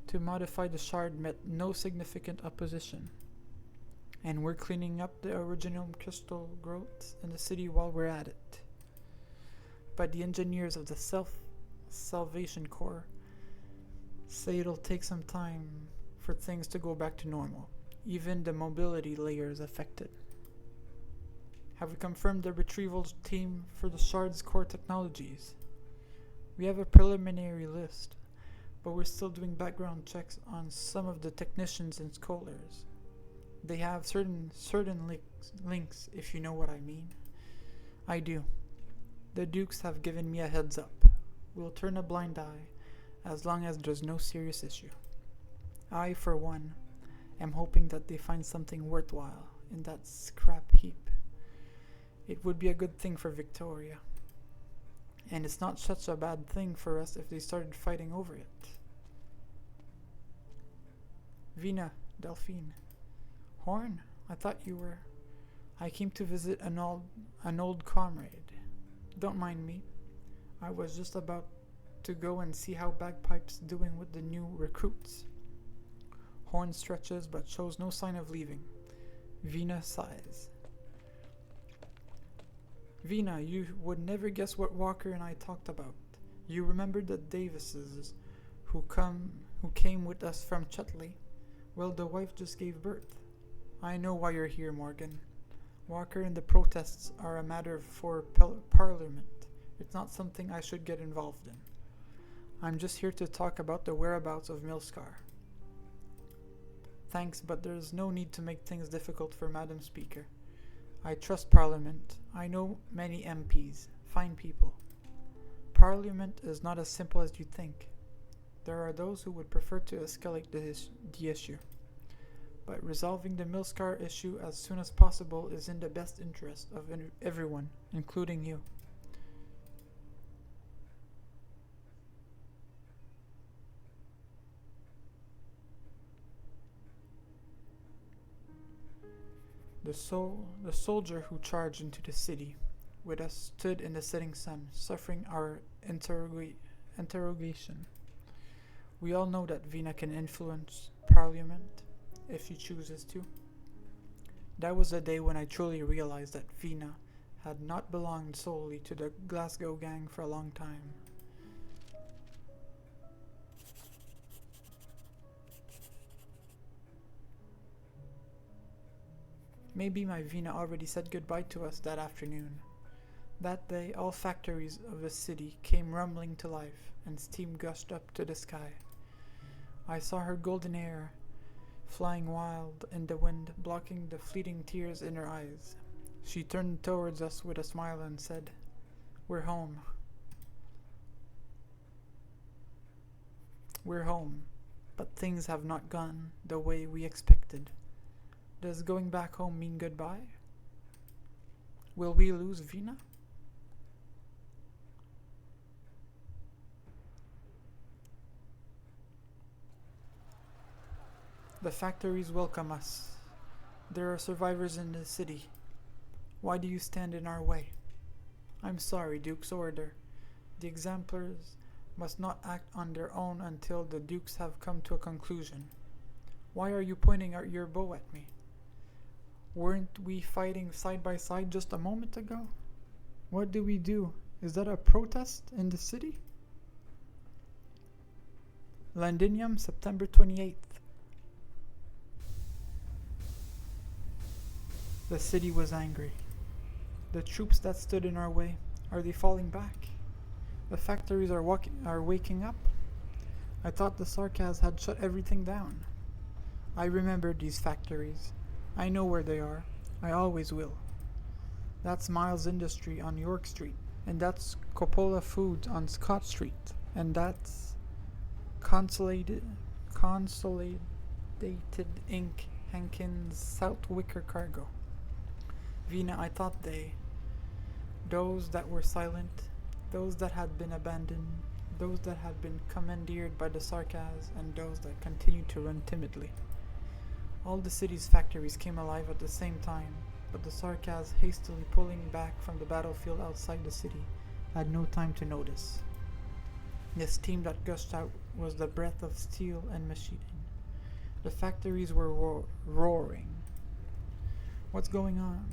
to modify the Shard met no significant opposition. And we're cleaning up the original crystal growths in the city while we're at it. But the engineers of the Salvation Corps say it'll take some time for things to go back to normal. Even the mobility layer is affected. Have we confirmed the retrieval team for the Shard's core technologies? We have a preliminary list, but we're still doing background checks on some of the technicians and scholars. They have certain links, if you know what I mean. I do. The Dukes have given me a heads up. We'll turn a blind eye as long as there's no serious issue. I, for one, am hoping that they find something worthwhile in that scrap heap. It would be a good thing for Victoria. And it's not such a bad thing for us if they started fighting over it. Vina, Delphine. Horn, I thought you were... I came to visit an old comrade. Don't mind me. I was just about to go and see how Bagpipe's doing with the new recruits. Horn stretches but shows no sign of leaving. Vina sighs. Vina, you would never guess what Walker and I talked about. You remember the Davises who came with us from Chutley? Well, the wife just gave birth. I know why you're here, Morgan. Walker and the protests are a matter for Parliament. It's not something I should get involved in. I'm just here to talk about the whereabouts of Milscar. Thanks, but there's no need to make things difficult for Madam Speaker. I trust Parliament. I know many MPs, fine people. Parliament is not as simple as you think. There are those who would prefer to escalate the issue. But resolving the Milscar issue as soon as possible is in the best interest of everyone, including you. The soldier who charged into the city with us stood in the setting sun, suffering our interrogation. We all know that Vina can influence Parliament if she chooses to. That was the day when I truly realized that Vina had not belonged solely to the Glasgow gang for a long time. Maybe my Vina already said goodbye to us that afternoon, That day, all factories of the city came rumbling to life, and steam gushed up to the sky. I saw her golden hair flying wild in the wind, blocking the fleeting tears in her eyes. She turned towards us with a smile and said, "We're home. We're home, but things have not gone the way we expected. Does going back home mean goodbye? Will we lose Vina?" The factories welcome us. There are survivors in the city. Why do you stand in our way? I'm sorry, Duke's order. The exemplars must not act on their own until the Dukes have come to a conclusion. Why are you pointing your bow at me? Weren't we fighting side by side just a moment ago? What do we do? Is that a protest in the city? Londinium, September 28th. The city was angry. The troops that stood in our way, are they falling back? The factories are waking up? I thought the Sarkaz had shut everything down. I remember these factories. I know where they are. I always will. That's Miles Industry on York Street, and that's Coppola Foods on Scott Street, and that's Consolidated Inc. Hankins South Wicker Cargo. Vina, I thought those that were silent, those that had been abandoned, those that had been commandeered by the Sarkaz, and those that continued to run timidly. All the city's factories came alive at the same time, but the Sarkaz, hastily pulling back from the battlefield outside the city, had no time to notice. The steam that gushed out was the breath of steel and machining. The factories were roaring. What's going on?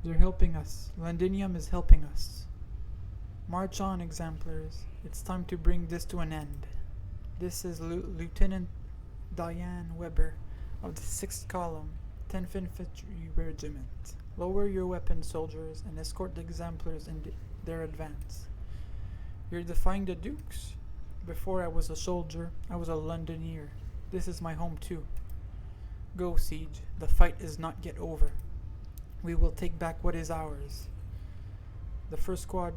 They're helping us. Londinium is helping us. March on, exemplars. It's time to bring this to an end. This is Lieutenant Diane Weber of the 6th Column, 10th Infantry Regiment. Lower your weapons, soldiers, and escort the exemplars in their advance. You're defying the Dukes? Before I was a soldier, I was a Londoner. This is my home too. Go, Siege. The fight is not yet over. We will take back what is ours. The first squad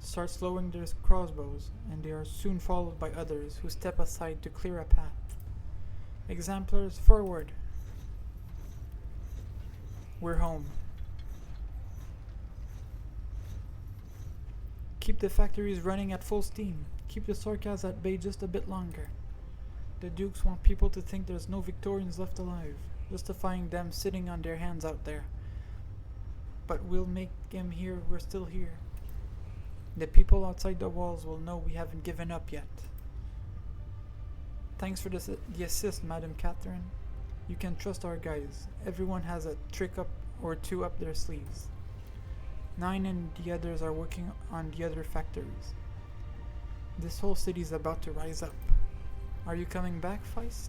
starts lowering their crossbows, and they are soon followed by others who step aside to clear a path. Exemplars, forward! We're home. Keep the factories running at full steam. Keep the Sarkaz at bay just a bit longer. The Dukes want people to think there's no Victorians left alive, justifying them sitting on their hands out there. But we'll make them hear we're still here. The people outside the walls will know we haven't given up yet. Thanks for the assist, Madam Catherine. You can trust our guys. Everyone has a trick up or two up their sleeves. 9 and the others are working on the other factories. This whole city's about to rise up. Are you coming back, Feist?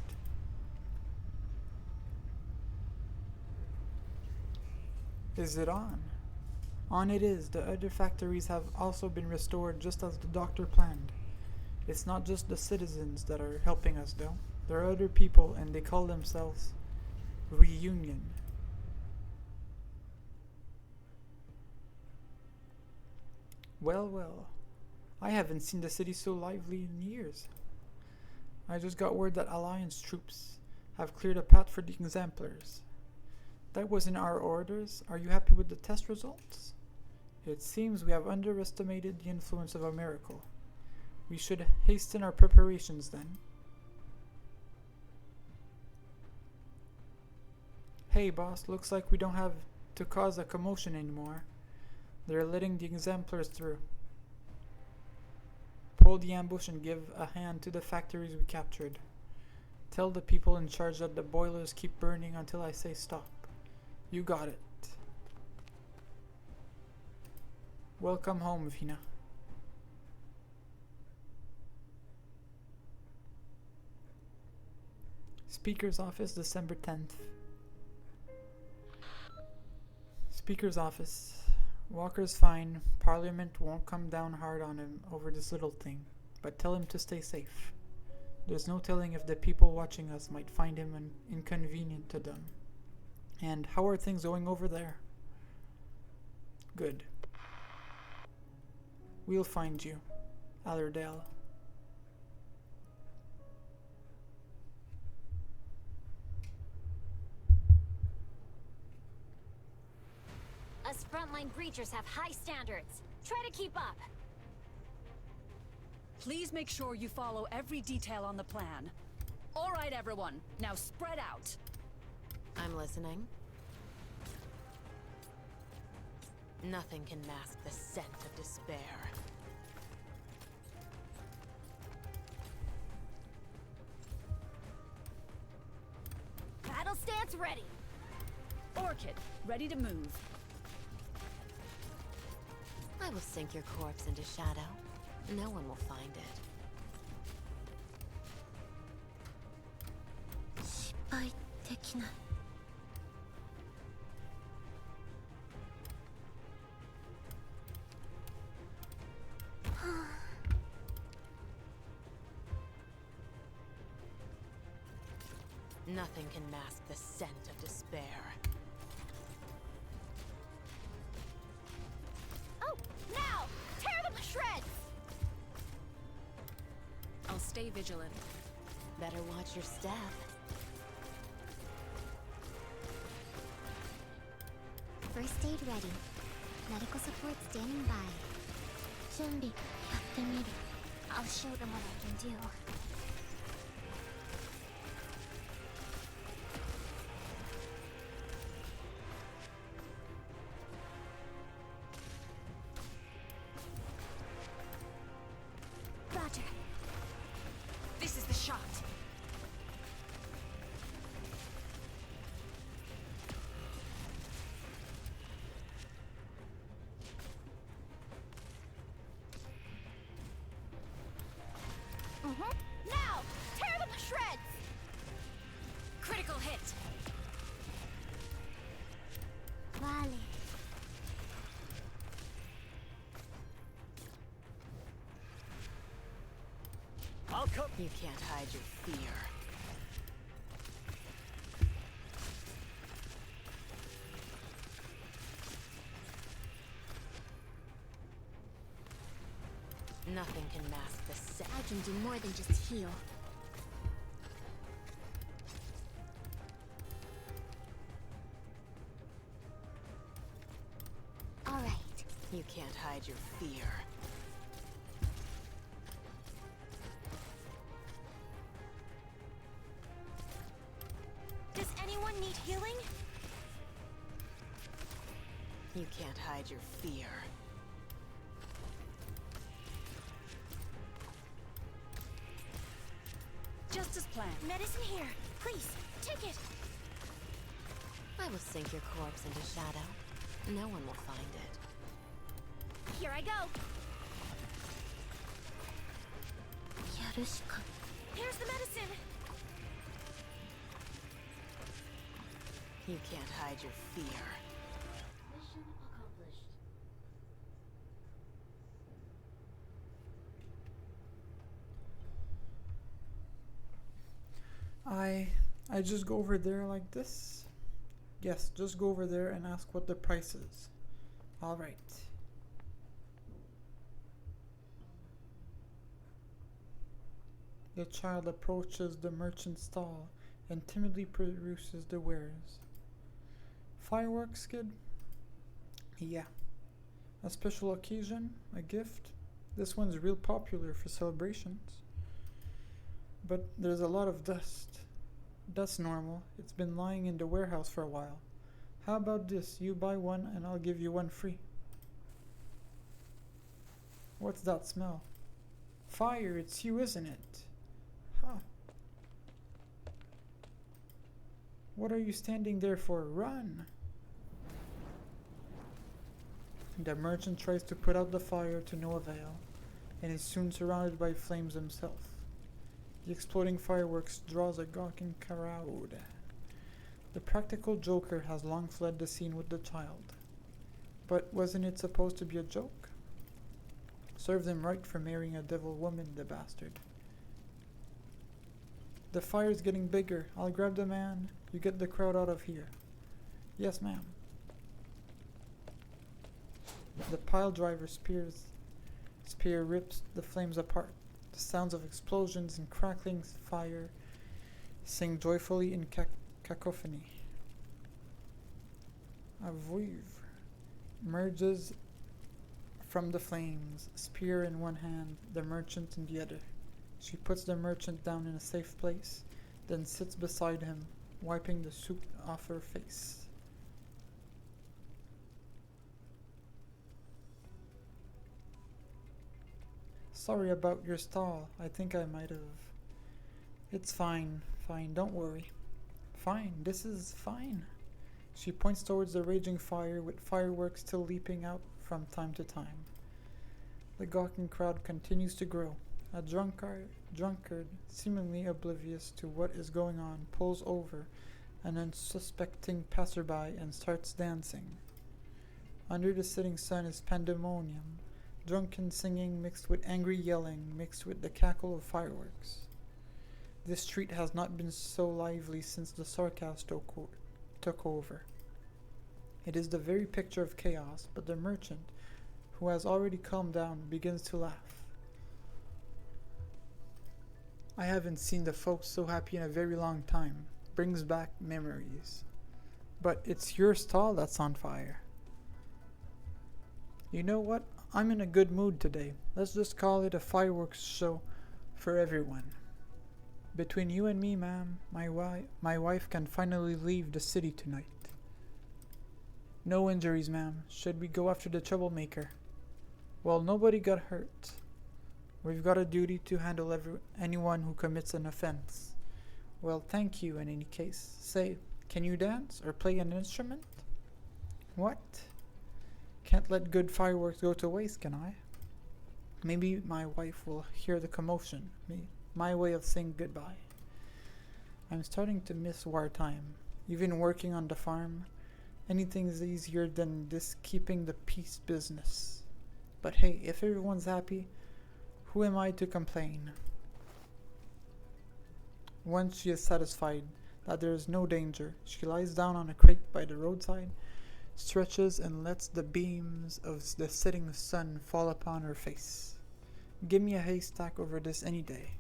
Is it on? On it is. The other factories have also been restored just as the doctor planned. It's not just the citizens that are helping us though. There are other people and they call themselves Reunion. Well, I haven't seen the city so lively in years. I just got word that Alliance troops have cleared a path for the exemplars. That was in our orders. Are you happy with the test results? It seems we have underestimated the influence of a miracle. We should hasten our preparations then. Hey boss, looks like we don't have to cause a commotion anymore. They're letting the exemplars through. Pull the ambush and give a hand to the factories we captured. Tell the people in charge that the boilers keep burning until I say stop. You got it. Welcome home, Vina. Speaker's office, December 10th. Speaker's office. Walker's fine. Parliament won't come down hard on him over this little thing, but tell him to stay safe. There's no telling if the people watching us might find him inconvenient to them. And how are things going over there? Good. We'll find you, Allerdale. Us frontline breachers have high standards. Try to keep up. Please make sure you follow every detail on the plan. All right, everyone. Now spread out. I'm listening. Nothing can mask the scent of despair. Battle stance ready. Orchid, ready to move. I will sink your corpse into shadow. No one will find it. 失敗できない。Nothing can mask the scent of despair. Oh, now! Tear them to shreds! I'll stay vigilant. Better watch your step. First aid ready. Medical support standing by. 準備やってみる. I'll show them what I can do. Roger. This is the shot. Now! Tear them to shreds! Critical hit. Vale. I'll come. You can't hide your fear. Nothing can mask the scent. I can do more than just heal. All right. You can't hide your fear. Does anyone need healing? You can't hide your fear. Just as planned. Medicine here. Please, take it. I will sink your corpse into shadow. No one will find it. Here I go. やるしか. Here's the medicine. You can't hide your fear. Mission accomplished. I just go over there like this. Yes, just go over there and ask what the price is. All right. The child approaches the merchant's stall and timidly peruses the wares. Fireworks, kid? Yeah. A special occasion? A gift? This one's real popular for celebrations. But there's a lot of dust. That's normal. It's been lying in the warehouse for a while. How about this? You buy one and I'll give you one free. What's that smell? Fire, it's you, isn't it? Huh. What are you standing there for? Run! The merchant tries to put out the fire to no avail, and is soon surrounded by flames himself. The exploding fireworks draws a gawking crowd. The practical joker has long fled the scene with the child. But wasn't it supposed to be a joke? Serves him right for marrying a devil woman, the bastard. The fire's getting bigger. I'll grab the man. You get the crowd out of here. Yes, ma'am. The pile driver spear rips the flames apart. The sounds of explosions and crackling fire sing joyfully in cacophony. A vouivre emerges from the flames, spear in one hand, the merchant in the other. She puts the merchant down in a safe place, then sits beside him, wiping the soot off her face. Sorry about your stall. I think I might have. It's fine, don't worry. Fine, this is fine. She points towards the raging fire, with fireworks still leaping out from time to time. The gawking crowd continues to grow. A drunkard, seemingly oblivious to what is going on, pulls over an unsuspecting passerby and starts dancing. Under the setting sun is pandemonium, drunken singing mixed with angry yelling, mixed with the cackle of fireworks. This street has not been so lively since the sarcasm took over. It is the very picture of chaos, but the merchant, who has already calmed down, begins to laugh. I haven't seen the folks so happy in a very long time. Brings back memories. But it's your stall that's on fire. You know what? I'm in a good mood today. Let's just call it a fireworks show for everyone. Between you and me, ma'am, my wife can finally leave the city tonight. No injuries, ma'am. Should we go after the troublemaker? Well, nobody got hurt. We've got a duty to handle anyone who commits an offense. Well, thank you in any case. Say, can you dance or play an instrument? What? Can't let good fireworks go to waste, can I? Maybe my wife will hear the commotion. My way of saying goodbye. I'm starting to miss wartime. Even working on the farm, anything's easier than this keeping the peace business. But hey, if everyone's happy, who am I to complain? Once she is satisfied that there is no danger, she lies down on a crate by the roadside, stretches and lets the beams of the setting sun fall upon her face. Give me a haystack over this any day.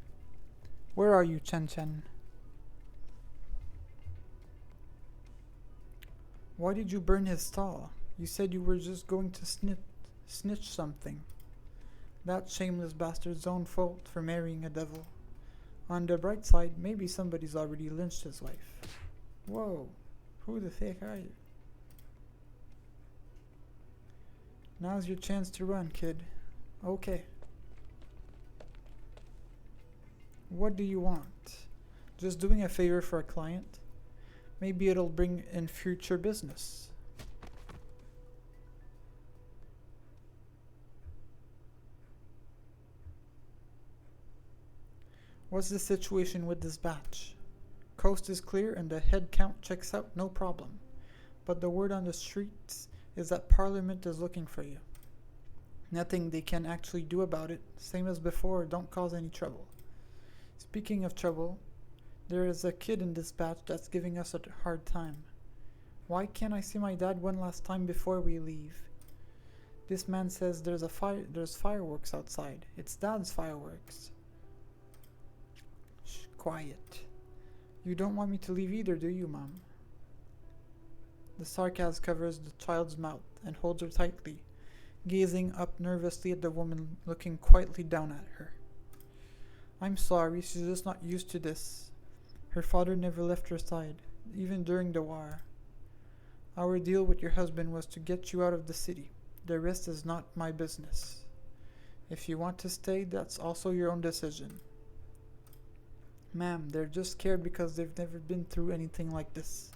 Where are you, Chen Chen? Why did you burn his stall? You said you were just going to snitch something. That shameless bastard's own fault for marrying a devil. On the bright side, maybe somebody's already lynched his wife. Whoa, who the heck are you? Now's your chance to run, kid. Okay. What do you want? Just doing a favor for a client? Maybe it'll bring in future business. What's the situation with this batch? Coast is clear and the head count checks out, no problem. But the word on the streets is that Parliament is looking for you. Nothing they can actually do about it. Same as before, don't cause any trouble. Speaking of trouble, there is a kid in this batch that's giving us a hard time. Why can't I see my dad one last time before we leave? This man says there's fireworks outside. It's Dad's fireworks. Shh, quiet. You don't want me to leave either, do you, Mom? The sarcasm covers the child's mouth and holds her tightly, gazing up nervously at the woman looking quietly down at her. I'm sorry, she's just not used to this. Her father never left her side, even during the war. Our deal with your husband was to get you out of the city. The rest is not my business. If you want to stay, that's also your own decision. Ma'am, they're just scared because they've never been through anything like this.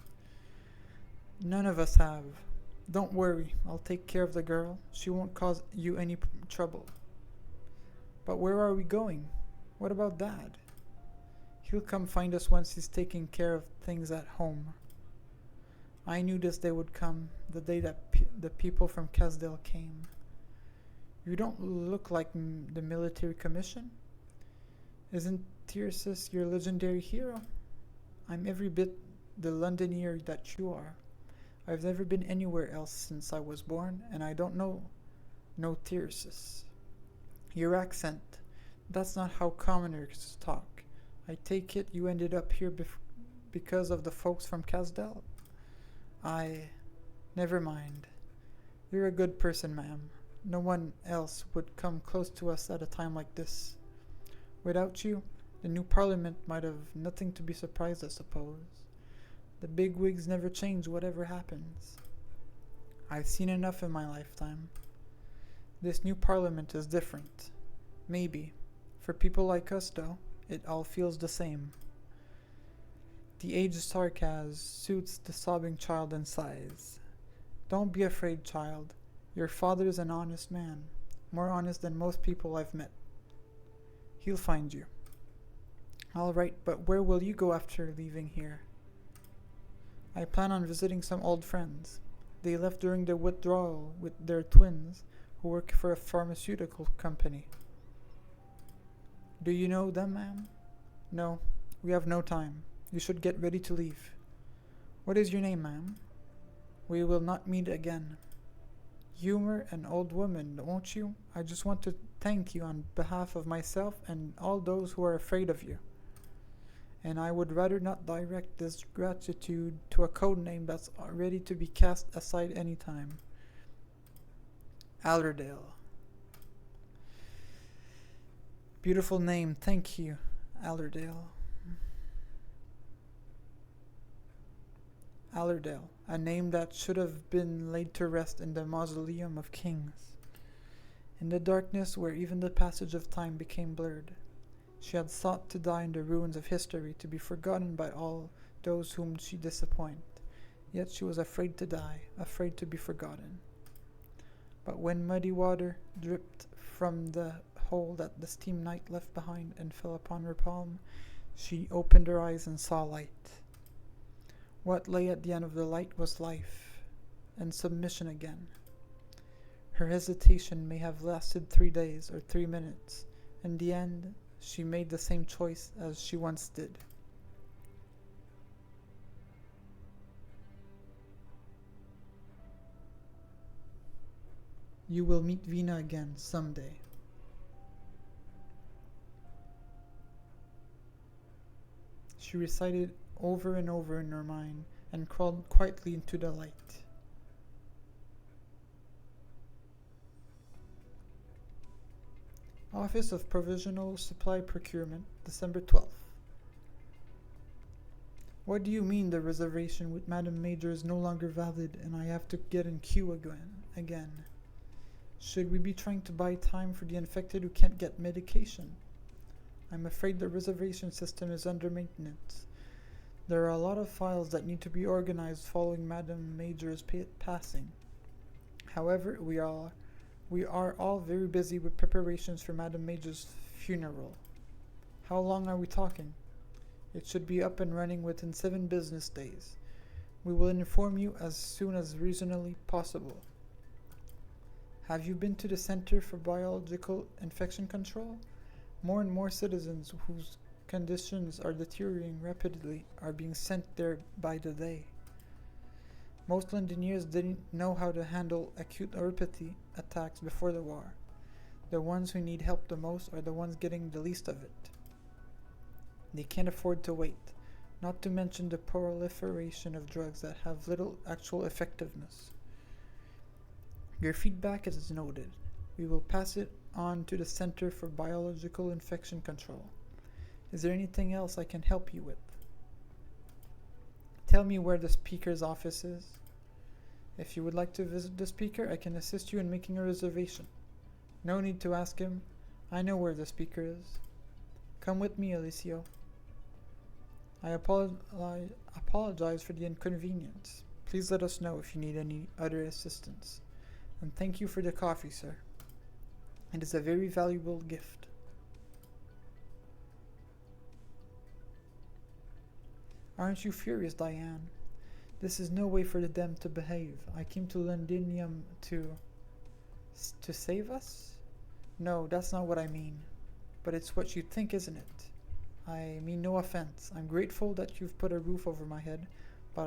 None of us have. Don't worry, I'll take care of the girl. She won't cause you any trouble. But where are we going? What about Dad? He'll come find us once he's taking care of things at home. I knew this day would come, the day that the people from Casdale came. You don't look like the military commission. Isn't Tircis your legendary hero? I'm every bit the Londoner that you are. I've never been anywhere else since I was born, and I don't know no Tircis. Your accent, that's not how commoners talk. I take it you ended up here because of the folks from Casdale? Never mind. You're a good person, ma'am. No one else would come close to us at a time like this. Without you, the new parliament might have nothing to be surprised, I suppose. The bigwigs never change whatever happens. I've seen enough in my lifetime. This new parliament is different. Maybe. For people like us, though, it all feels the same. The aged sarcasm suits the sobbing child and sighs. Don't be afraid, child. Your father's an honest man, more honest than most people I've met. He'll find you. All right, but where will you go after leaving here? I plan on visiting some old friends. They left during the withdrawal with their twins, who work for a pharmaceutical company. Do you know them, ma'am? No, we have no time. You should get ready to leave. What is your name, ma'am? We will not meet again. Humor an old woman, won't you? I just want to thank you on behalf of myself and all those who are afraid of you. And I would rather not direct this gratitude to a code name that's ready to be cast aside any time. Allerdale. Beautiful name, thank you, Allerdale. Allerdale, a name that should have been laid to rest in the mausoleum of kings. In the darkness where even the passage of time became blurred, she had sought to die in the ruins of history, to be forgotten by all those whom she disappointed. Yet she was afraid to die, afraid to be forgotten. But when muddy water dripped from the hole that the steam night left behind and fell upon her palm, she opened her eyes and saw light. What lay at the end of the light was life, and submission again. Her hesitation may have lasted 3 days or 3 minutes. In the end, she made the same choice as she once did. You will meet Vina again someday. She recited over and over in her mind and crawled quietly into the light. Office of Provisional Supply Procurement, December 12th. What do you mean the reservation with Madam Major is no longer valid and I have to get in queue again? Should we be trying to buy time for the infected who can't get medication? I'm afraid the reservation system is under maintenance. There are a lot of files that need to be organized following Madam Major's passing. However, we are all very busy with preparations for Madam Major's funeral. How long are we talking? It should be up and running within 7 business days. We will inform you as soon as reasonably possible. Have you been to the Center for Biological Infection Control? More and more citizens whose conditions are deteriorating rapidly are being sent there by the day. Most Londoners didn't know how to handle acute neuropathy attacks before the war. The ones who need help the most are the ones getting the least of it. They can't afford to wait, not to mention the proliferation of drugs that have little actual effectiveness. Your feedback is noted. We will pass it on to the Center for Biological Infection Control. Is there anything else I can help you with? Tell me where the speaker's office is. If you would like to visit the speaker, I can assist you in making a reservation. No need to ask him. I know where the speaker is. Come with me, Alicio. I apologize for the inconvenience. Please let us know if you need any other assistance. And thank you for the coffee, sir. It is a very valuable gift. Aren't you furious, Diane? This is no way for them to behave. I came to Londinium to save us? No, that's not what I mean. But it's what you think, isn't it? I mean no offense. I'm grateful that you've put a roof over my head, but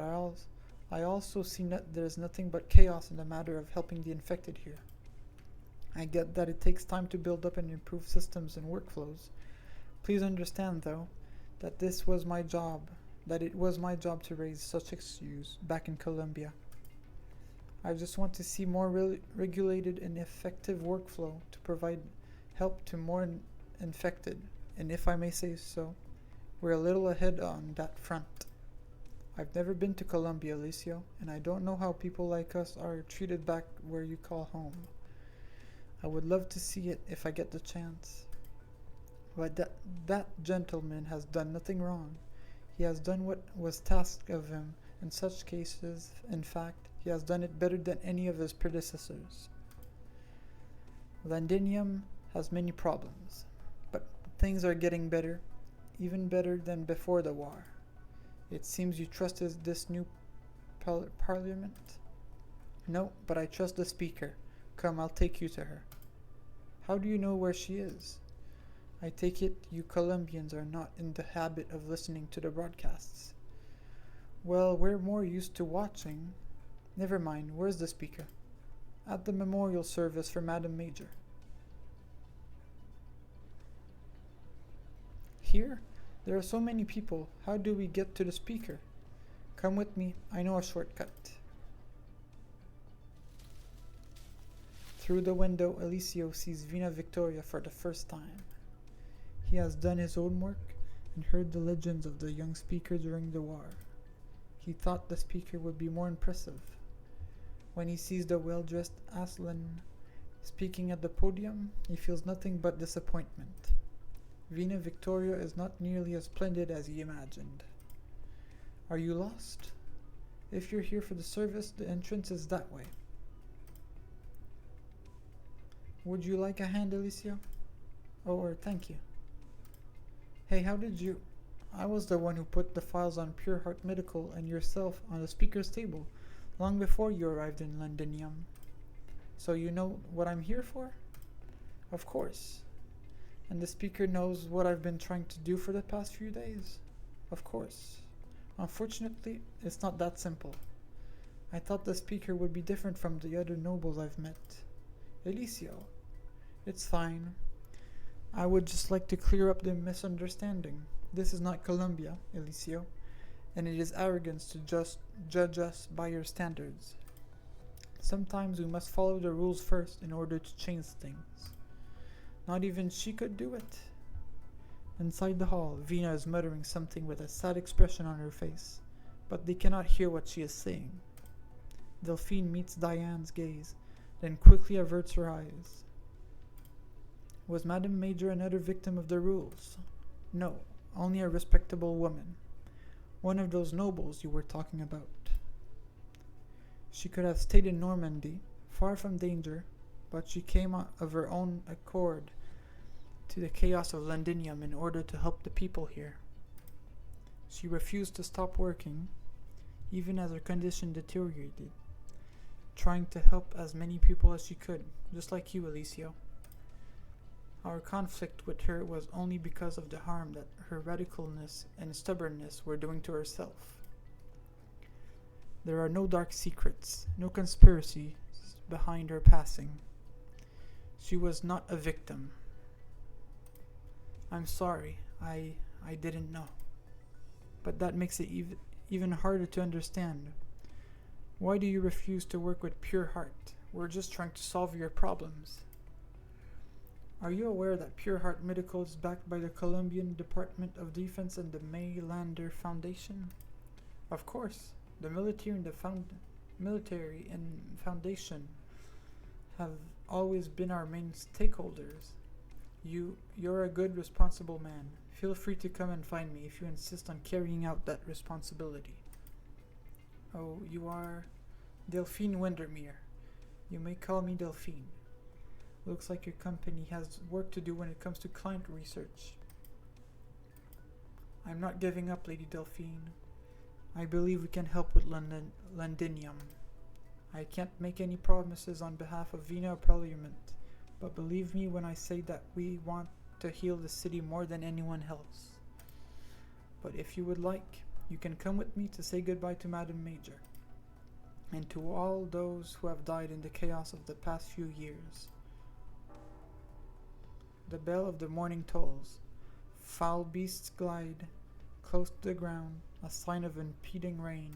I also see there's nothing but chaos in the matter of helping the infected here. I get that it takes time to build up and improve systems and workflows. Please understand, though, that it was my job to raise such issues back in Colombia. I just want to see more regulated and effective workflow to provide help to more infected, and if I may say so, we're a little ahead on that front. I've never been to Colombia, Alicio, and I don't know how people like us are treated back where you call home. I would love to see it if I get the chance. But that gentleman has done nothing wrong. He has done what was tasked of him in such cases. In fact, he has done it better than any of his predecessors. Londinium has many problems, but things are getting better, even better than before the war. It seems you trust this new parliament? No, but I trust the speaker. Come, I'll take you to her. How do you know where she is? I take it you Colombians are not in the habit of listening to the broadcasts. Well, we're more used to watching. Never mind, where's the speaker? At the memorial service for Madam Major. Here? There are so many people. How do we get to the speaker? Come with me, I know a shortcut. Through the window, Alicio sees Vina Victoria for the first time. He has done his own work and heard the legends of the young speaker during the war. He thought the speaker would be more impressive. When he sees the well-dressed Aslan speaking at the podium, he feels nothing but disappointment. Vina Victoria is not nearly as splendid as he imagined. Are you lost? If you're here for the service, the entrance is that way. Would you like a hand, Alicio? Oh, or thank you. Hey, how did you... I was the one who put the files on Pure Heart Medical and yourself on the speaker's table, long before you arrived in Londinium. So you know what I'm here for? Of course. And the speaker knows what I've been trying to do for the past few days? Of course. Unfortunately, it's not that simple. I thought the speaker would be different from the other nobles I've met. Alicio. It's fine. I would just like to clear up the misunderstanding. This is not Colombia, Alicio, and it is arrogance to just judge us by your standards. Sometimes we must follow the rules first in order to change things. Not even she could do it. Inside the hall, Vina is muttering something with a sad expression on her face, but they cannot hear what she is saying. Delphine meets Diane's gaze, then quickly averts her eyes. Was Madame Major another victim of the rules? No, only a respectable woman. One of those nobles you were talking about. She could have stayed in Normandy, far from danger, but she came of her own accord to the chaos of Londinium in order to help the people here. She refused to stop working, even as her condition deteriorated, trying to help as many people as she could, just like you, Alicio. Our conflict with her was only because of the harm that her radicalness and stubbornness were doing to herself. There are no dark secrets, no conspiracies behind her passing. She was not a victim. I'm sorry, I didn't know. But that makes it even harder to understand. Why do you refuse to work with Pure Heart? We're just trying to solve your problems. Are you aware that Pure Heart Medical is backed by the Colombian Department of Defense and the Maylander Foundation? Of course, the military and foundation have always been our main stakeholders. You're a good, responsible man. Feel free to come and find me if you insist on carrying out that responsibility. Oh, you are Delphine Windermere. You may call me Delphine. Looks like your company has work to do when it comes to client research. I'm not giving up, Lady Delphine. I believe we can help with Londinium. I can't make any promises on behalf of Vina or Parliament, but believe me when I say that we want to heal the city more than anyone else. But if you would like, you can come with me to say goodbye to Madam Major, and to all those who have died in the chaos of the past few years. The bell of the morning tolls. Foul beasts glide close to the ground, a sign of impending rain.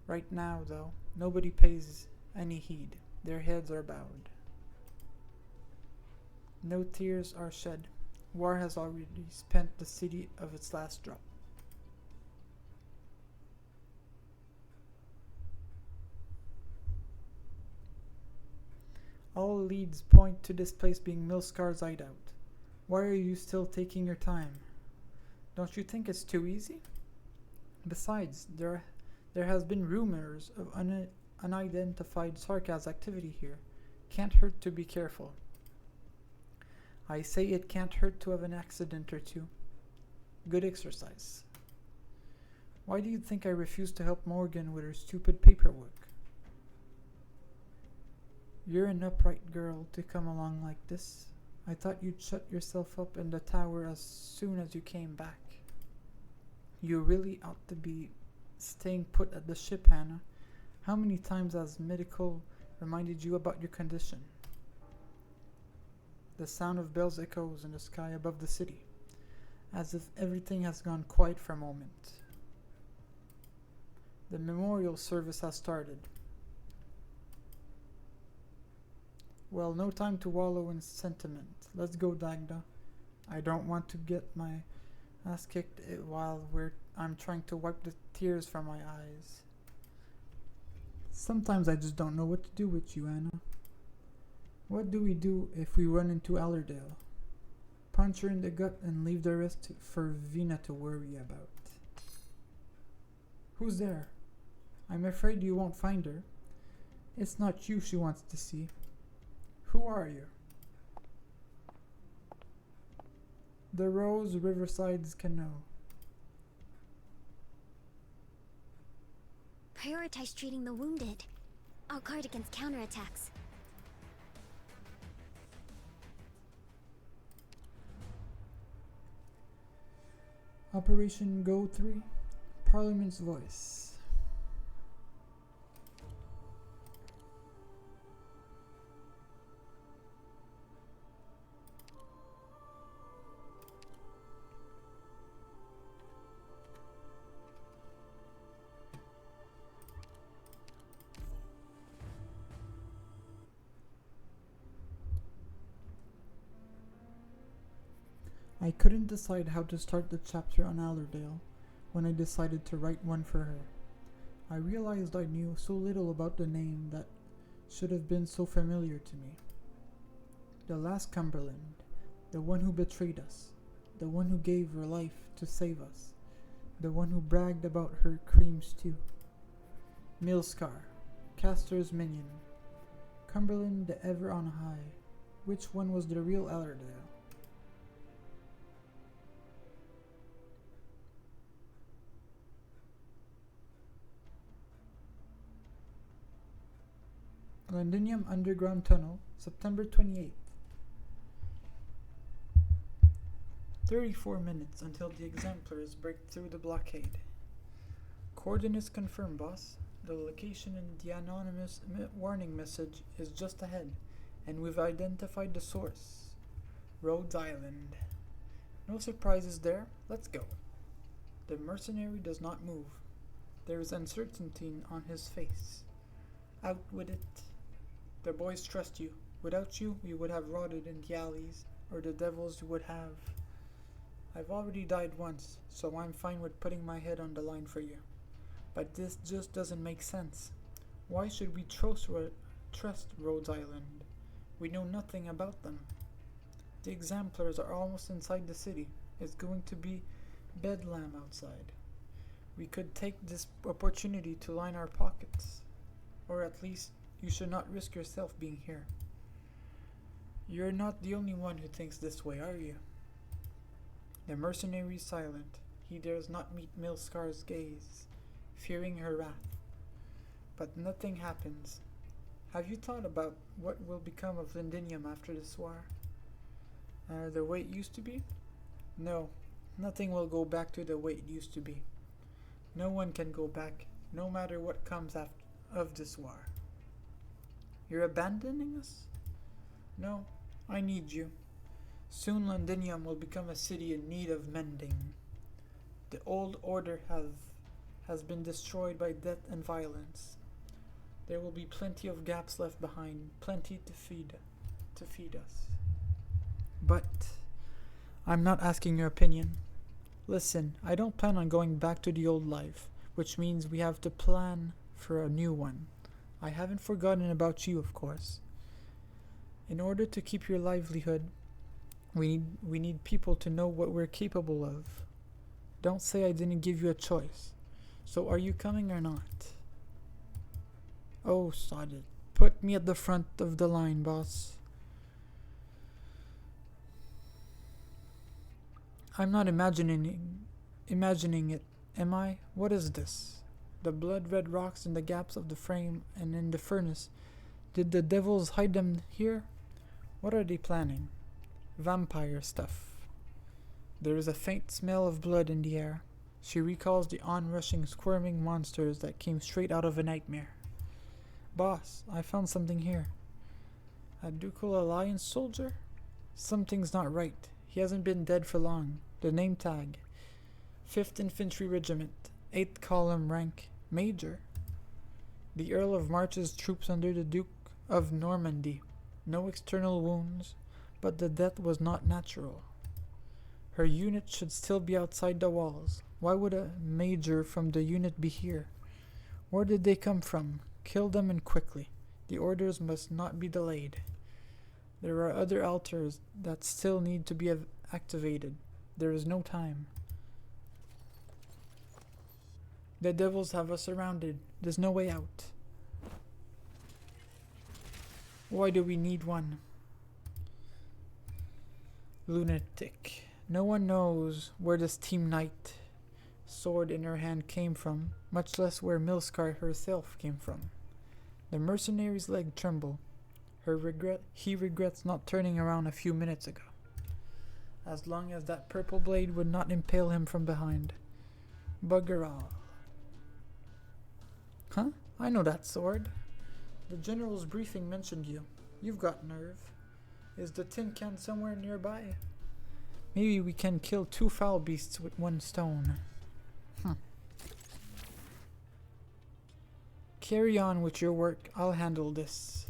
Right now, though, nobody pays any heed. Their heads are bowed. No tears are shed. War has already spent the city of its last drop. All leads point to this place being Milskar's hideout. Why are you still taking your time? Don't you think it's too easy? Besides, there has been rumors of unidentified Sarkaz activity here. Can't hurt to be careful. I say it can't hurt to have an accident or two. Good exercise. Why do you think I refused to help Morgan with her stupid paperwork? You're an upright girl to come along like this. I thought you'd shut yourself up in the tower as soon as you came back. You really ought to be staying put at the ship, Hannah. How many times has medical reminded you about your condition? The sound of bells echoes in the sky above the city, as if everything has gone quiet for a moment. The memorial service has started. Well, no time to wallow in sentiment. Let's go, Dagda. I don't want to get my ass kicked while I'm trying to wipe the tears from my eyes. Sometimes I just don't know what to do with you, Anna. What do we do if we run into Allerdale? Punch her in the gut and leave the rest for Vina to worry about. Who's there? I'm afraid you won't find her. It's not you she wants to see. Who are you? The Rose Riverside's Canoe. Prioritize treating the wounded. I'll guard against counterattacks. Operation Go 3, Parliament's Voice. I couldn't decide how to start the chapter on Allerdale when I decided to write one for her. I realized I knew so little about the name that should have been so familiar to me. The last Cumberland, the one who betrayed us, the one who gave her life to save us, the one who bragged about her cream stew. Milskar, Castor's minion, Cumberland the ever on high. Which one was the real Allerdale? Londinium Underground Tunnel, September 28th. 34 minutes until the exemplars break through the blockade. Coordinates confirmed, boss. The location in the anonymous warning message is just ahead, and we've identified the source. Rhodes Island. No surprises there. Let's go. The mercenary does not move. There is uncertainty on his face. Out with it. The boys trust you. Without you, we would have rotted in the alleys, or the devils would have. I've already died once, so I'm fine with putting my head on the line for you. But this just doesn't make sense. Why should we trust Rhodes Island? We know nothing about them. The exemplars are almost inside the city. It's going to be bedlam outside. We could take this opportunity to line our pockets. Or at least, you should not risk yourself being here. You're not the only one who thinks this way, are you? The mercenary is silent. He dares not meet Milskar's gaze, fearing her wrath. But nothing happens. Have you thought about what will become of Lindinium after this war? The way it used to be? No, nothing will go back to the way it used to be. No one can go back, no matter what comes after of this war. You're abandoning us? No, I need you. Soon Londinium will become a city in need of mending. The old order has been destroyed by death and violence. There will be plenty of gaps left behind, plenty to feed us. But I'm not asking your opinion. Listen, I don't plan on going back to the old life, which means we have to plan for a new one. I haven't forgotten about you, of course. In order to keep your livelihood, we need people to know what we're capable of. Don't say I didn't give you a choice. So are you coming or not? Oh, sod it. Put me at the front of the line, boss. I'm not imagining it, am I? What is this? The blood-red rocks in the gaps of the frame and in the furnace. Did the devils hide them here? What are they planning? Vampire stuff. There is a faint smell of blood in the air. She recalls the onrushing, squirming monsters that came straight out of a nightmare. Boss, I found something here. A Ducal Alliance soldier? Something's not right. He hasn't been dead for long. The name tag. 5th Infantry Regiment. 8th column rank. Major. The Earl of March's troops under the Duke of Normandy. No external wounds, but the death was not natural. Her unit should still be outside the walls. Why would a major from the unit be here? Where did they come from? Kill them and quickly. The orders must not be delayed. There are other altars that still need to be activated. There is no time. The devils have us surrounded. There's no way out. Why do we need one? Lunatic. No one knows where this Team Knight sword in her hand came from, much less where Milskar herself came from. The mercenary's leg tremble. He regrets not turning around a few minutes ago. As long as that purple blade would not impale him from behind. Bugger all. Huh? I know that sword. The general's briefing mentioned you. You've got nerve. Is the tin can somewhere nearby? Maybe we can kill 2 foul beasts with 1 stone. Carry on with your work. I'll handle this.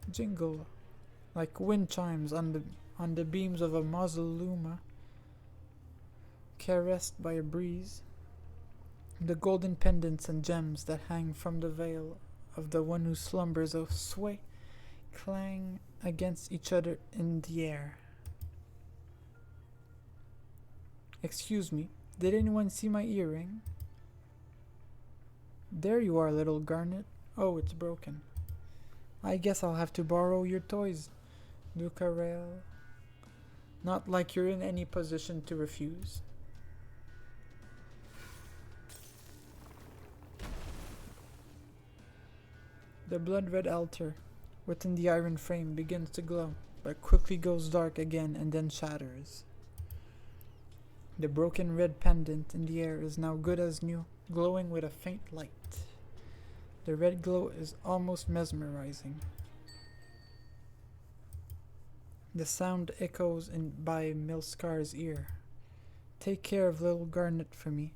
Jingle. Like wind chimes on the beams of a mausoleum, caressed by a breeze. The golden pendants and gems that hang from the veil of the one who slumbers sway, clang against each other in the air. Excuse me, did anyone see my earring? There you are, little garnet. Oh, it's broken. I guess I'll have to borrow your toys, Ducarel. Not like you're in any position to refuse. The blood-red altar within the iron frame begins to glow, but quickly goes dark again and then shatters. The broken red pendant in the air is now good as new, glowing with a faint light. The red glow is almost mesmerizing. The sound echoes by Milskar's ear. Take care of little Garnet for me,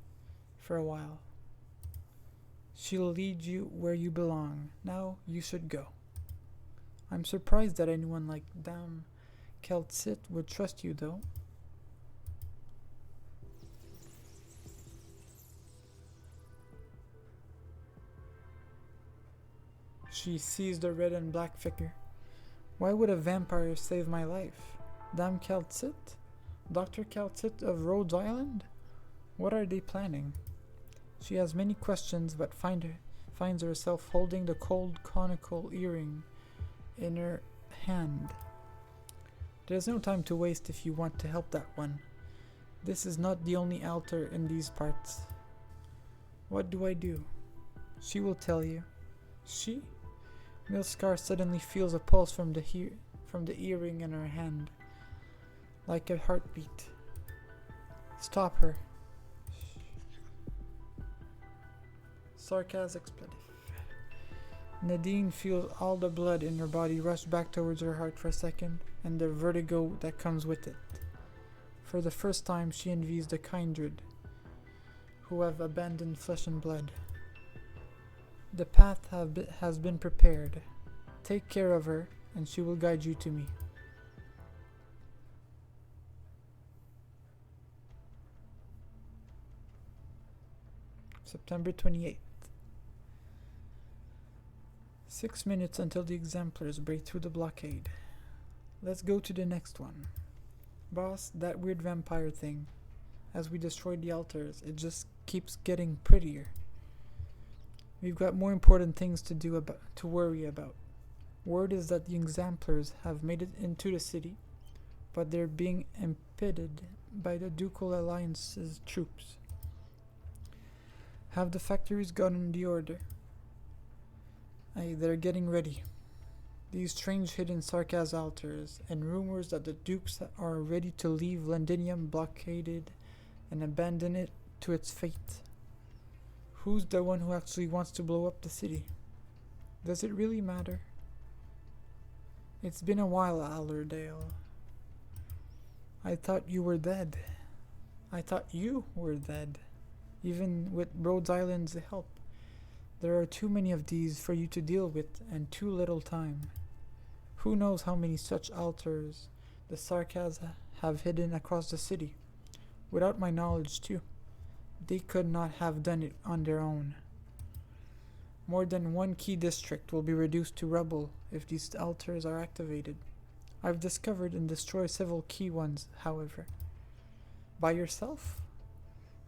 for a while. She'll lead you where you belong. Now you should go. I'm surprised that anyone like Dame Keltsit would trust you, though. She sees the red and black figure. Why would a vampire save my life? Dame Keltsit? Dr. Keltsit of Rhodes Island? What are they planning? She has many questions, but finds herself holding the cold conical earring in her hand. There's no time to waste if you want to help that one. This is not the only altar in these parts. What do I do? She will tell you. She? Milskar suddenly feels a pulse from the earring in her hand, like a heartbeat. Stop her. Sarkaz expletive. Nadine feels all the blood in her body rush back towards her heart for a second, and the vertigo that comes with it. For the first time, she envies the kindred who have abandoned flesh and blood. The path has been prepared. Take care of her, and she will guide you to me. September 28th. 6 minutes until the exemplars break through the blockade. Let's go to the next one. Boss, that weird vampire thing. As we destroy the altars, it just keeps getting prettier. We've got more important things to worry about. Word is that the exemplars have made it into the city, but they're being impeded by the Ducal Alliance's troops. Have the factories gotten the order? They're getting ready. These strange hidden Sarkaz altars, and rumors that the dukes are ready to leave Londinium blockaded and abandon it to its fate. Who's the one who actually wants to blow up the city? Does it really matter? It's been a while, Allerdale. I thought you were dead. I thought you were dead. Even with Rhodes Island's help. There are too many of these for you to deal with, and too little time. Who knows how many such altars the Sarkaz have hidden across the city? Without my knowledge, too. They could not have done it on their own. More than one key district will be reduced to rubble if these altars are activated. I've discovered and destroyed several key ones, however. By yourself?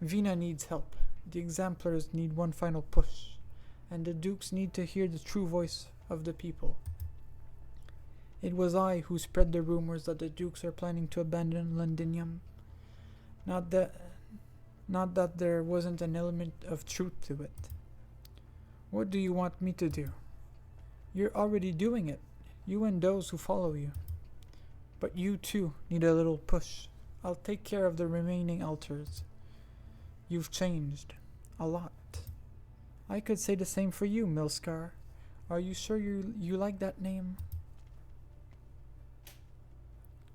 Vina needs help. The exemplars need one final push. And the dukes need to hear the true voice of the people. It was I who spread the rumors that the dukes are planning to abandon Londinium. Not that there wasn't an element of truth to it. What do you want me to do? You're already doing it, you and those who follow you. But you too need a little push. I'll take care of the remaining altars. You've changed. A lot. I could say the same for you, Milskar. Are you sure you like that name?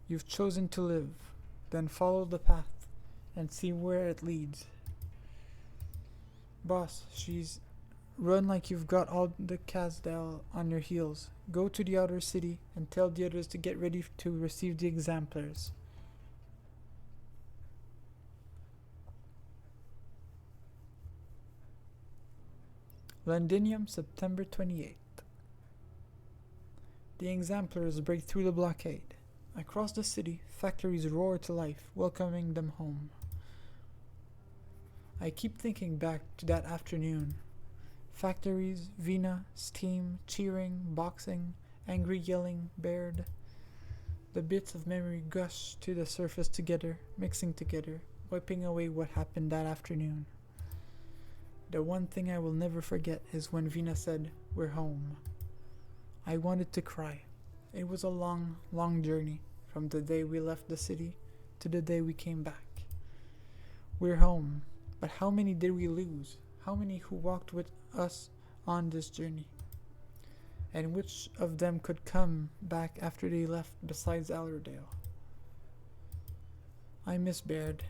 You've chosen to live. Then follow the path and see where it leads. Boss, run like you've got all the Kazdal on your heels. Go to the outer city and tell the others to get ready to receive the exemplars. Londinium, September 28th. The exemplars break through the blockade. Across the city, factories roar to life, welcoming them home. I keep thinking back to that afternoon. Factories, Vina, steam, cheering, boxing, angry yelling, bared. The bits of memory gush to the surface together, mixing together, wiping away what happened that afternoon. The one thing I will never forget is when Vina said, "We're home." I wanted to cry. It was a long, long journey from the day we left the city to the day we came back. We're home, but how many did we lose? How many who walked with us on this journey? And which of them could come back after they left besides Allerdale? I miss Baird.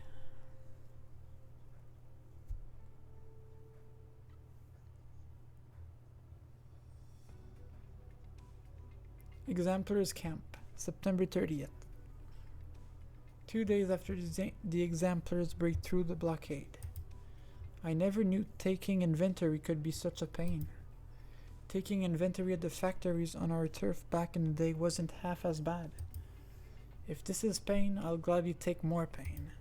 Exemplars Camp, September 30th. 2 days after the exemplars break through the blockade. I never knew taking inventory could be such a pain. Taking inventory at the factories on our turf back in the day wasn't half as bad. If this is pain, I'll gladly take more pain.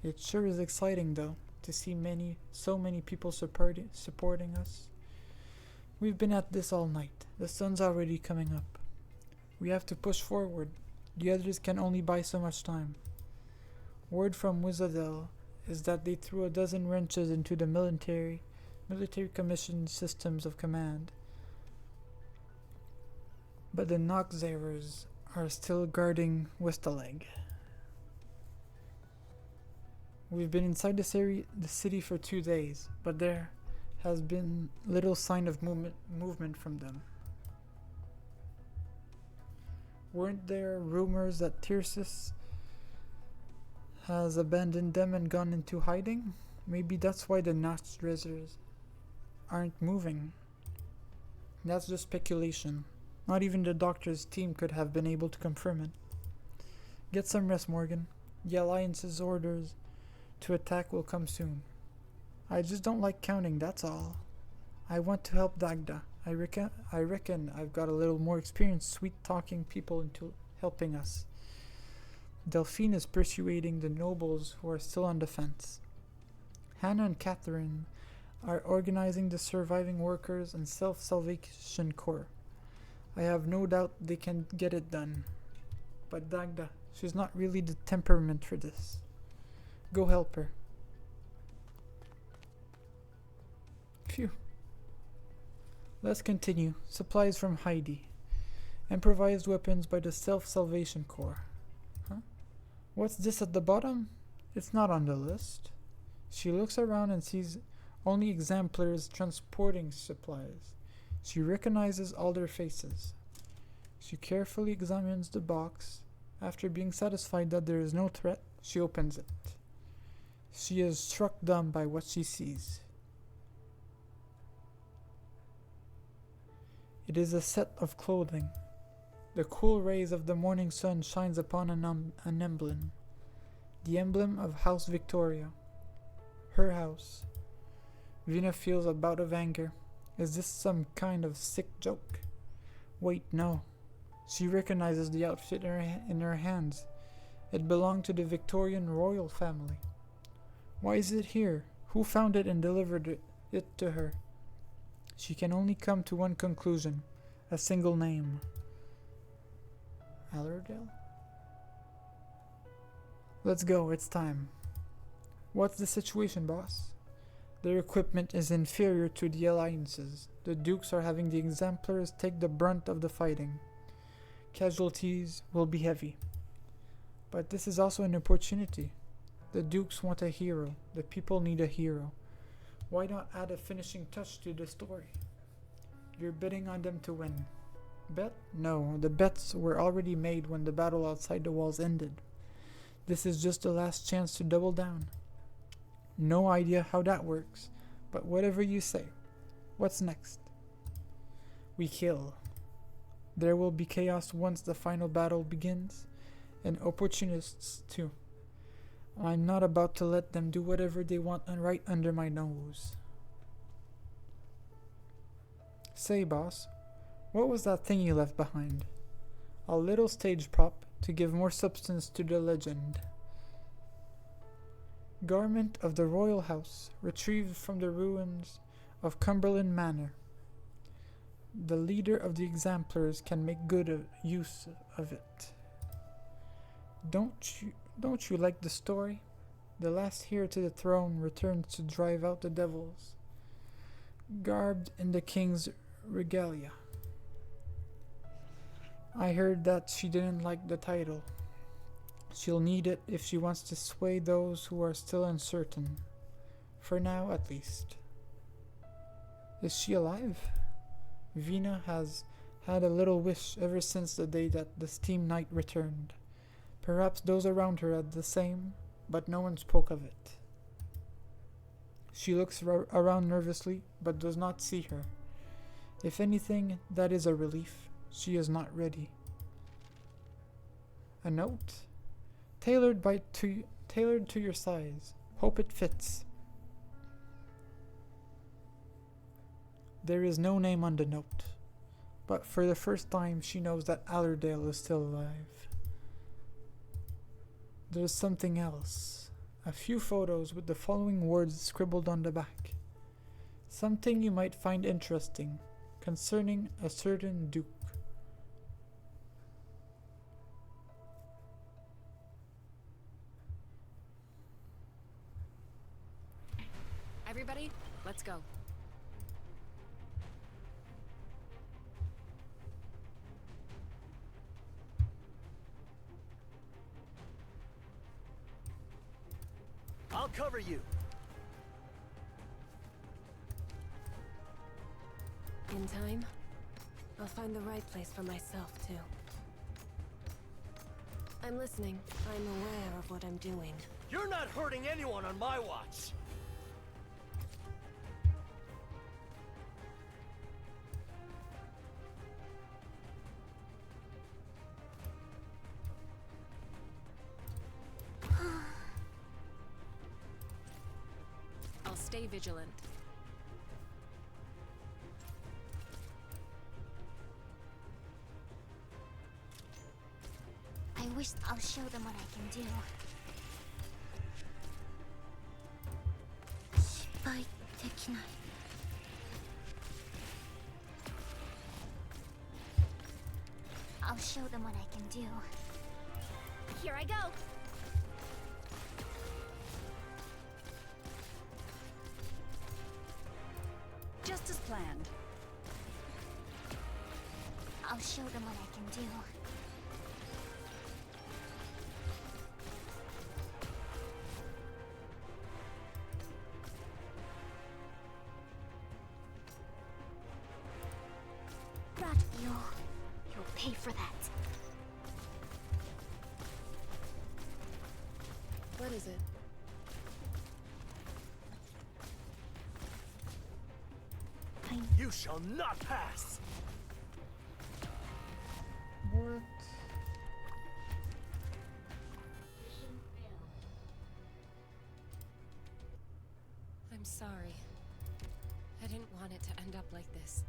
It sure is exciting though, to see so many people supporting us. We've been at this all night. The sun's already coming up. We have to push forward. The others can only buy so much time. Word from Wizardel is that they threw a dozen wrenches into the military commissioned systems of command. But the Noxerers are still guarding Westaleg. We've been inside the city for 2 days, but there has been little sign of movement from them. Weren't there rumors that Tircis has abandoned them and gone into hiding? Maybe that's why the Noxerers aren't moving. That's just speculation. Not even the doctor's team could have been able to confirm it. Get some rest, Morgan. The Alliance's orders to attack will come soon. I just don't like counting, that's all. I want to help Dagda. I reckon I've got a little more experience sweet-talking people into helping us. Delphine is persuading the nobles who are still on the fence. Hannah and Catherine are organizing the surviving workers and self-salvation corps. I have no doubt they can get it done. But Dagda, she's not really the temperament for this. Go help her. Phew. Let's continue. Supplies from Heidi. Improvised weapons by the Self-Salvation Corps. Huh? What's this at the bottom? It's not on the list. She looks around and sees only exemplars transporting supplies. She recognizes all their faces. She carefully examines the box. After being satisfied that there is no threat, she opens it. She is struck dumb by what she sees. It is a set of clothing. The cool rays of the morning sun shines upon an emblem. The emblem of House Victoria. Her house. Vina feels a bout of anger. Is this some kind of sick joke? Wait, no. She recognizes the outfit in her hands. It belonged to the Victorian royal family. Why is it here? Who found it and delivered it to her? She can only come to one conclusion. A single name. Allerdale? Let's go, it's time. What's the situation, boss? Their equipment is inferior to the Alliance's. The Dukes are having the exemplars take the brunt of the fighting. Casualties will be heavy. But this is also an opportunity. The Dukes want a hero. The people need a hero. Why not add a finishing touch to the story? You're betting on them to win. Bet? No, the bets were already made when the battle outside the walls ended. This is just the last chance to double down. No idea how that works, but whatever you say. What's next? We kill. There will be chaos once the final battle begins, and opportunists too. I'm not about to let them do whatever they want right under my nose. Say, boss, what was that thing you left behind? A little stage prop to give more substance to the legend. Garment of the royal house, retrieved from the ruins of Cumberland Manor. The leader of the exemplars can make good use of it. Don't you like the story? The last heir to the throne returns to drive out the devils, garbed in the king's regalia. I heard that she didn't like the title. She'll need it if she wants to sway those who are still uncertain. For now, at least. Is she alive? Vina has had a little wish ever since the day that the Steam Knight returned. Perhaps those around her had the same, but no one spoke of it. She looks around nervously, but does not see her. If anything, that is a relief. She is not ready. A note? Tailored to your size. Hope it fits. There is no name on the note, but for the first time she knows that Allerdale is still alive. There's something else. A few photos with the following words scribbled on the back. Something you might find interesting concerning a certain duke. I'll cover you. In time, I'll find the right place for myself, too. I'm listening. I'm aware of what I'm doing. You're not hurting anyone on my watch. I'll stay vigilant. I wish I'll show them what I can do. 失敗できない. I'll show them what I can do. Here I go. Just as planned. I'll show them what I can do. You'll pay for that. What is it? You shall not pass. What? I'm sorry. I didn't want it to end up like this.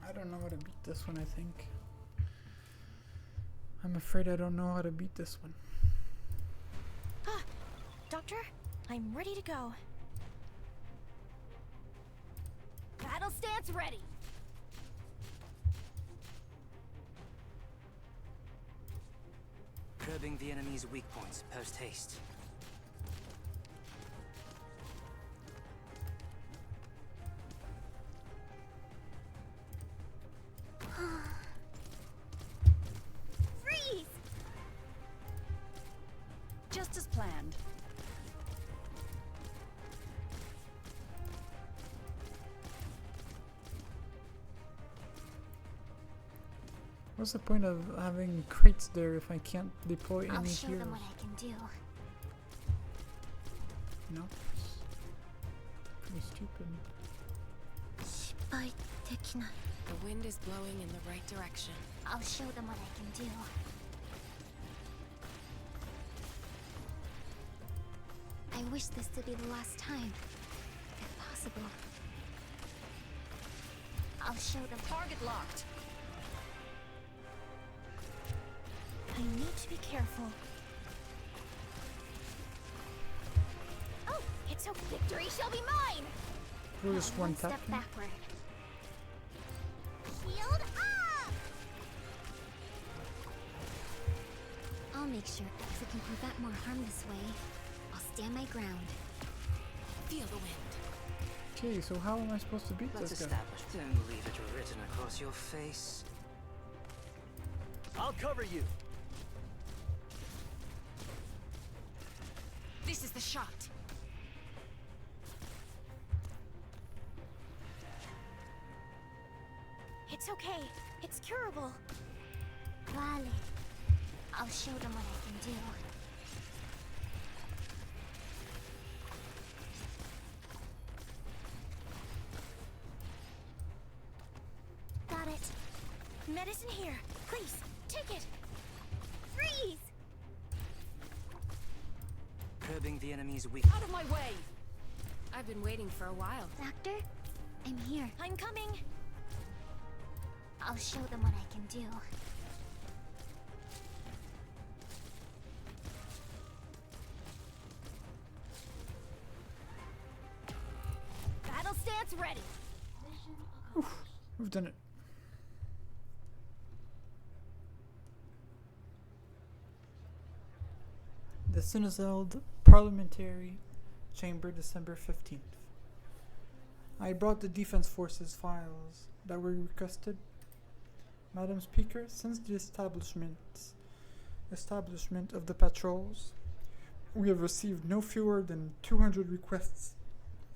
I don't know how to beat this one, I think. I'm afraid I don't know how to beat this one. Doctor, I'm ready to go. Battle stance ready. Curbing the enemy's weak points, post haste. Freeze! Just as planned. What's the point of having crates there if I can't deploy I'll any show heroes? them what I can do. No? Pretty stupid. 失敗できない. The wind is blowing in the right direction. I'll show them what I can do. I wish this to be the last time, if possible. I'll show them. Target locked. I need to be careful. Oh, it's okay. Victory shall be mine. We're just one step tap. backward. Shield up! I'll make sure X can prevent more harm this way. I'll stand my ground. Feel the wind. Okay, so how am I supposed to beat Let's this guy? establish. Don't leave it written across your face. I'll cover you. This is the shot. It's okay. It's curable. Vale. I'll show them what I can do. Got it. Medicine here. Please, take it. Freeze! Curbing the enemy's weak. Out of my way! I've been waiting for a while. Doctor, I'm here. I'm coming. I'll show them what I can do. Battle stance ready. We've done it. The Sinizeld Parliamentary Chamber, December 15th. I brought the Defense Forces files that were requested? Madam Speaker, since the establishment of the patrols, we have received no fewer than 200 requests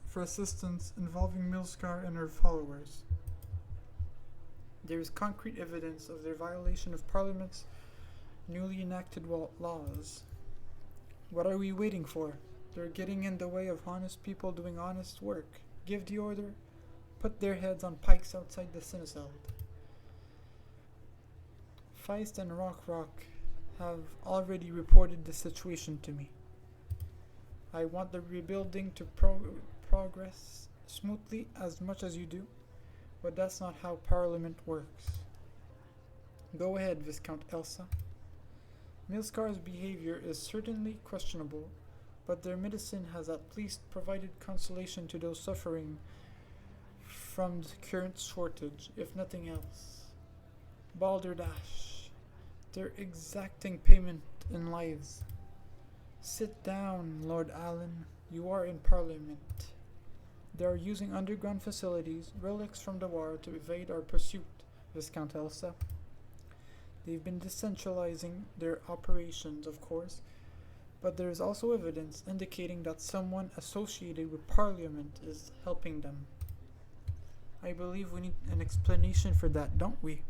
for assistance involving Milskar and her followers. There is concrete evidence of their violation of Parliament's newly enacted laws. What are we waiting for? They're getting in the way of honest people doing honest work. Give the order. Put their heads on pikes outside the Cineceld. Feist and Rock have already reported the situation to me. I want the rebuilding to progress smoothly as much as you do, but that's not how Parliament works. Go ahead, Viscount Elsa. Milskar's behavior is certainly questionable, but their medicine has at least provided consolation to those suffering from the current shortage, if nothing else. Balderdash. They're exacting payment in lives. Sit down, Lord Allen. You are in Parliament. They are using underground facilities, relics from the war, to evade our pursuit, Viscount Elsa. They've been decentralizing their operations, of course, but there is also evidence indicating that someone associated with Parliament is helping them. I believe we need an explanation for that, don't we?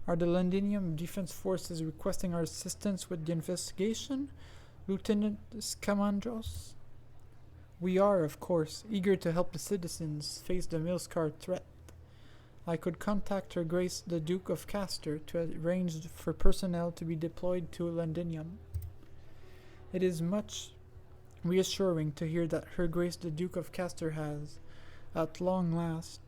Are the Londinium Defense Forces requesting our assistance with the investigation, Lieutenant Scamandros? We are, of course, eager to help the citizens face the Milskar threat. I could contact Her Grace the Duke of Castor to arrange for personnel to be deployed to Londinium. It is much reassuring to hear that Her Grace the Duke of Castor has, at long last,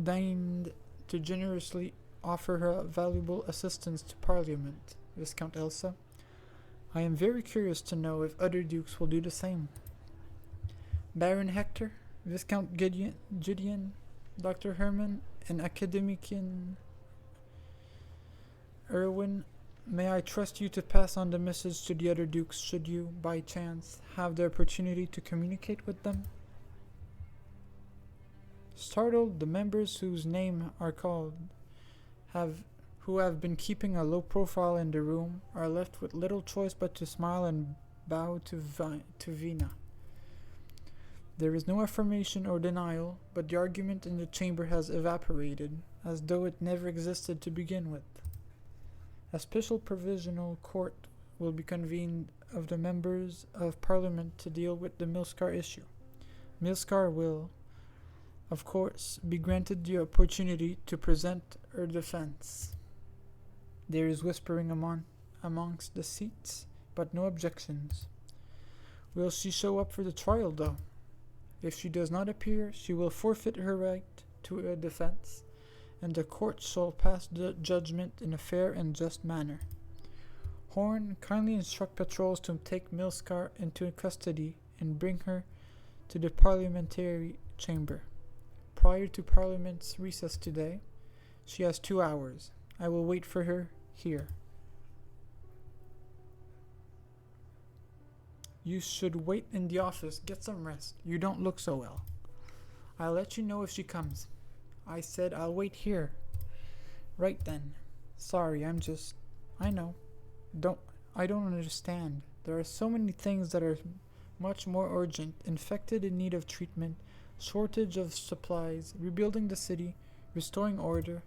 deigned to generously offer her valuable assistance to Parliament, Viscount Elsa. I am very curious to know if other dukes will do the same. Baron Hector, Viscount Gideon, Dr. Herman, and Academician Erwin, may I trust you to pass on the message to the other dukes should you, by chance, have the opportunity to communicate with them? Startled, the members whose name are called who have been keeping a low profile in the room are left with little choice but to smile and bow to Vina. There is no affirmation or denial, but the argument in the chamber has evaporated, as though it never existed to begin with. A special provisional court will be convened of the members of Parliament to deal with the Milskar issue. Milskar will, of course, be granted the opportunity to present her defense. There is whispering amongst the seats, but no objections. Will she show up for the trial, though? If she does not appear, she will forfeit her right to a defense, and the court shall pass the judgment in a fair and just manner. Horn, kindly instruct patrols to take Milskar into custody and bring her to the parliamentary chamber. Prior to Parliament's recess today, she has 2 hours. I will wait for her here. You should wait in the office. Get some rest. You don't look so well. I'll let you know if she comes. I said I'll wait here. Right then. Sorry, I know. I don't understand. There are so many things that are much more urgent. Infected in need of treatment, shortage of supplies, rebuilding the city, restoring order.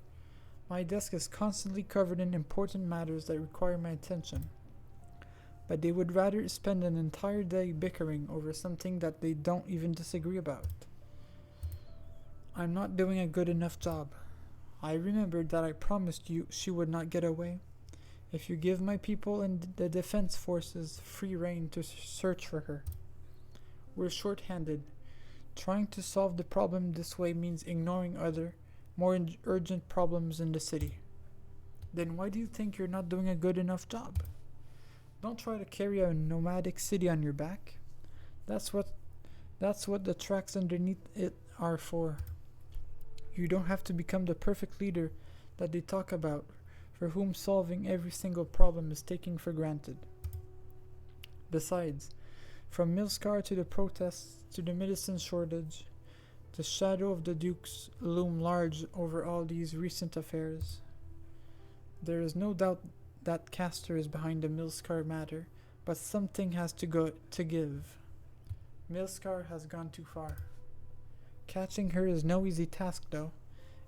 My desk is constantly covered in important matters that require my attention. But they would rather spend an entire day bickering over something that they don't even disagree about. I'm not doing a good enough job. I remembered that I promised you she would not get away. If you give my people and the defense forces free rein to search for her. We're short-handed. Trying to solve the problem this way means ignoring other, more urgent problems in the city. Then why do you think you're not doing a good enough job? Don't try to carry a nomadic city on your back. That's what the tracks underneath it are for. You don't have to become the perfect leader that they talk about, for whom solving every single problem is taken for granted. Besides, from Milskar to the protests to the medicine shortage, The shadow of the Dukes loom large over all these recent affairs. There is no doubt that Castor is behind the Milskar matter, but something has to give. Milskar has gone too far. Catching her is no easy task, though.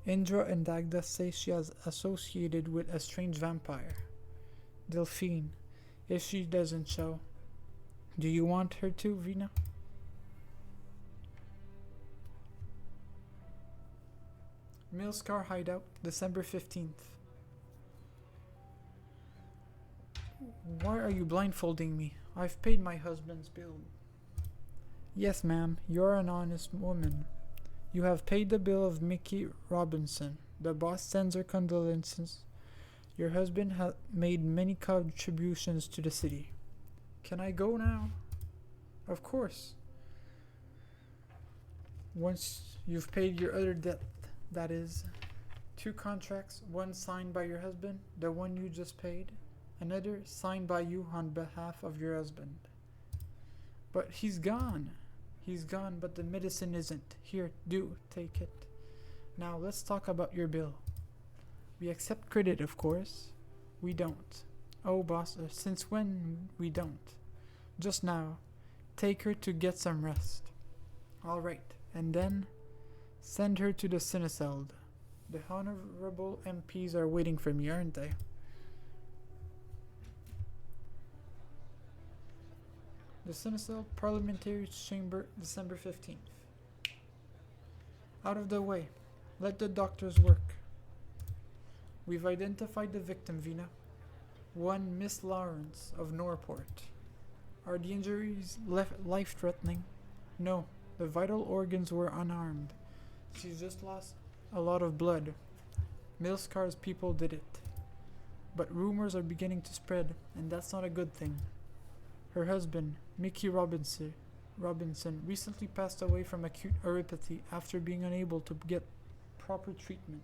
Indra and Dagda say she is associated with a strange vampire. Delphine, if she doesn't show. Do you want her to, Vina? Milskar Hideout, December 15th. Why are you blindfolding me? I've paid my husband's bill. Yes, ma'am, you're an honest woman. You have paid the bill of Mickey Robinson. The boss sends her condolences. Your husband has made many contributions to the city. Can I go now? Of course. Once you've paid your other debt, that is. 2 contracts, one signed by your husband, the one you just paid, another signed by you on behalf of your husband. But he's gone. He's gone, but the medicine isn't. Here, do take it. Now let's talk about your bill. We accept credit, of course. We don't. Oh, boss, since when we don't? Just now. Take her to get some rest. All right, and then send her to the Cineceld. The honorable MPs are waiting for me, aren't they? The Cineceld Parliamentary Chamber, December 15th. Out of the way. Let the doctors work. We've identified the victim, Vina. One Miss Lawrence of Norport. Are the injuries life-threatening? No, the vital organs were unharmed. She's just lost a lot of blood. Milskar's people did it. But rumors are beginning to spread, and that's not a good thing. Her husband, Mickey Robinson, recently passed away from acute neuropathy after being unable to get proper treatment.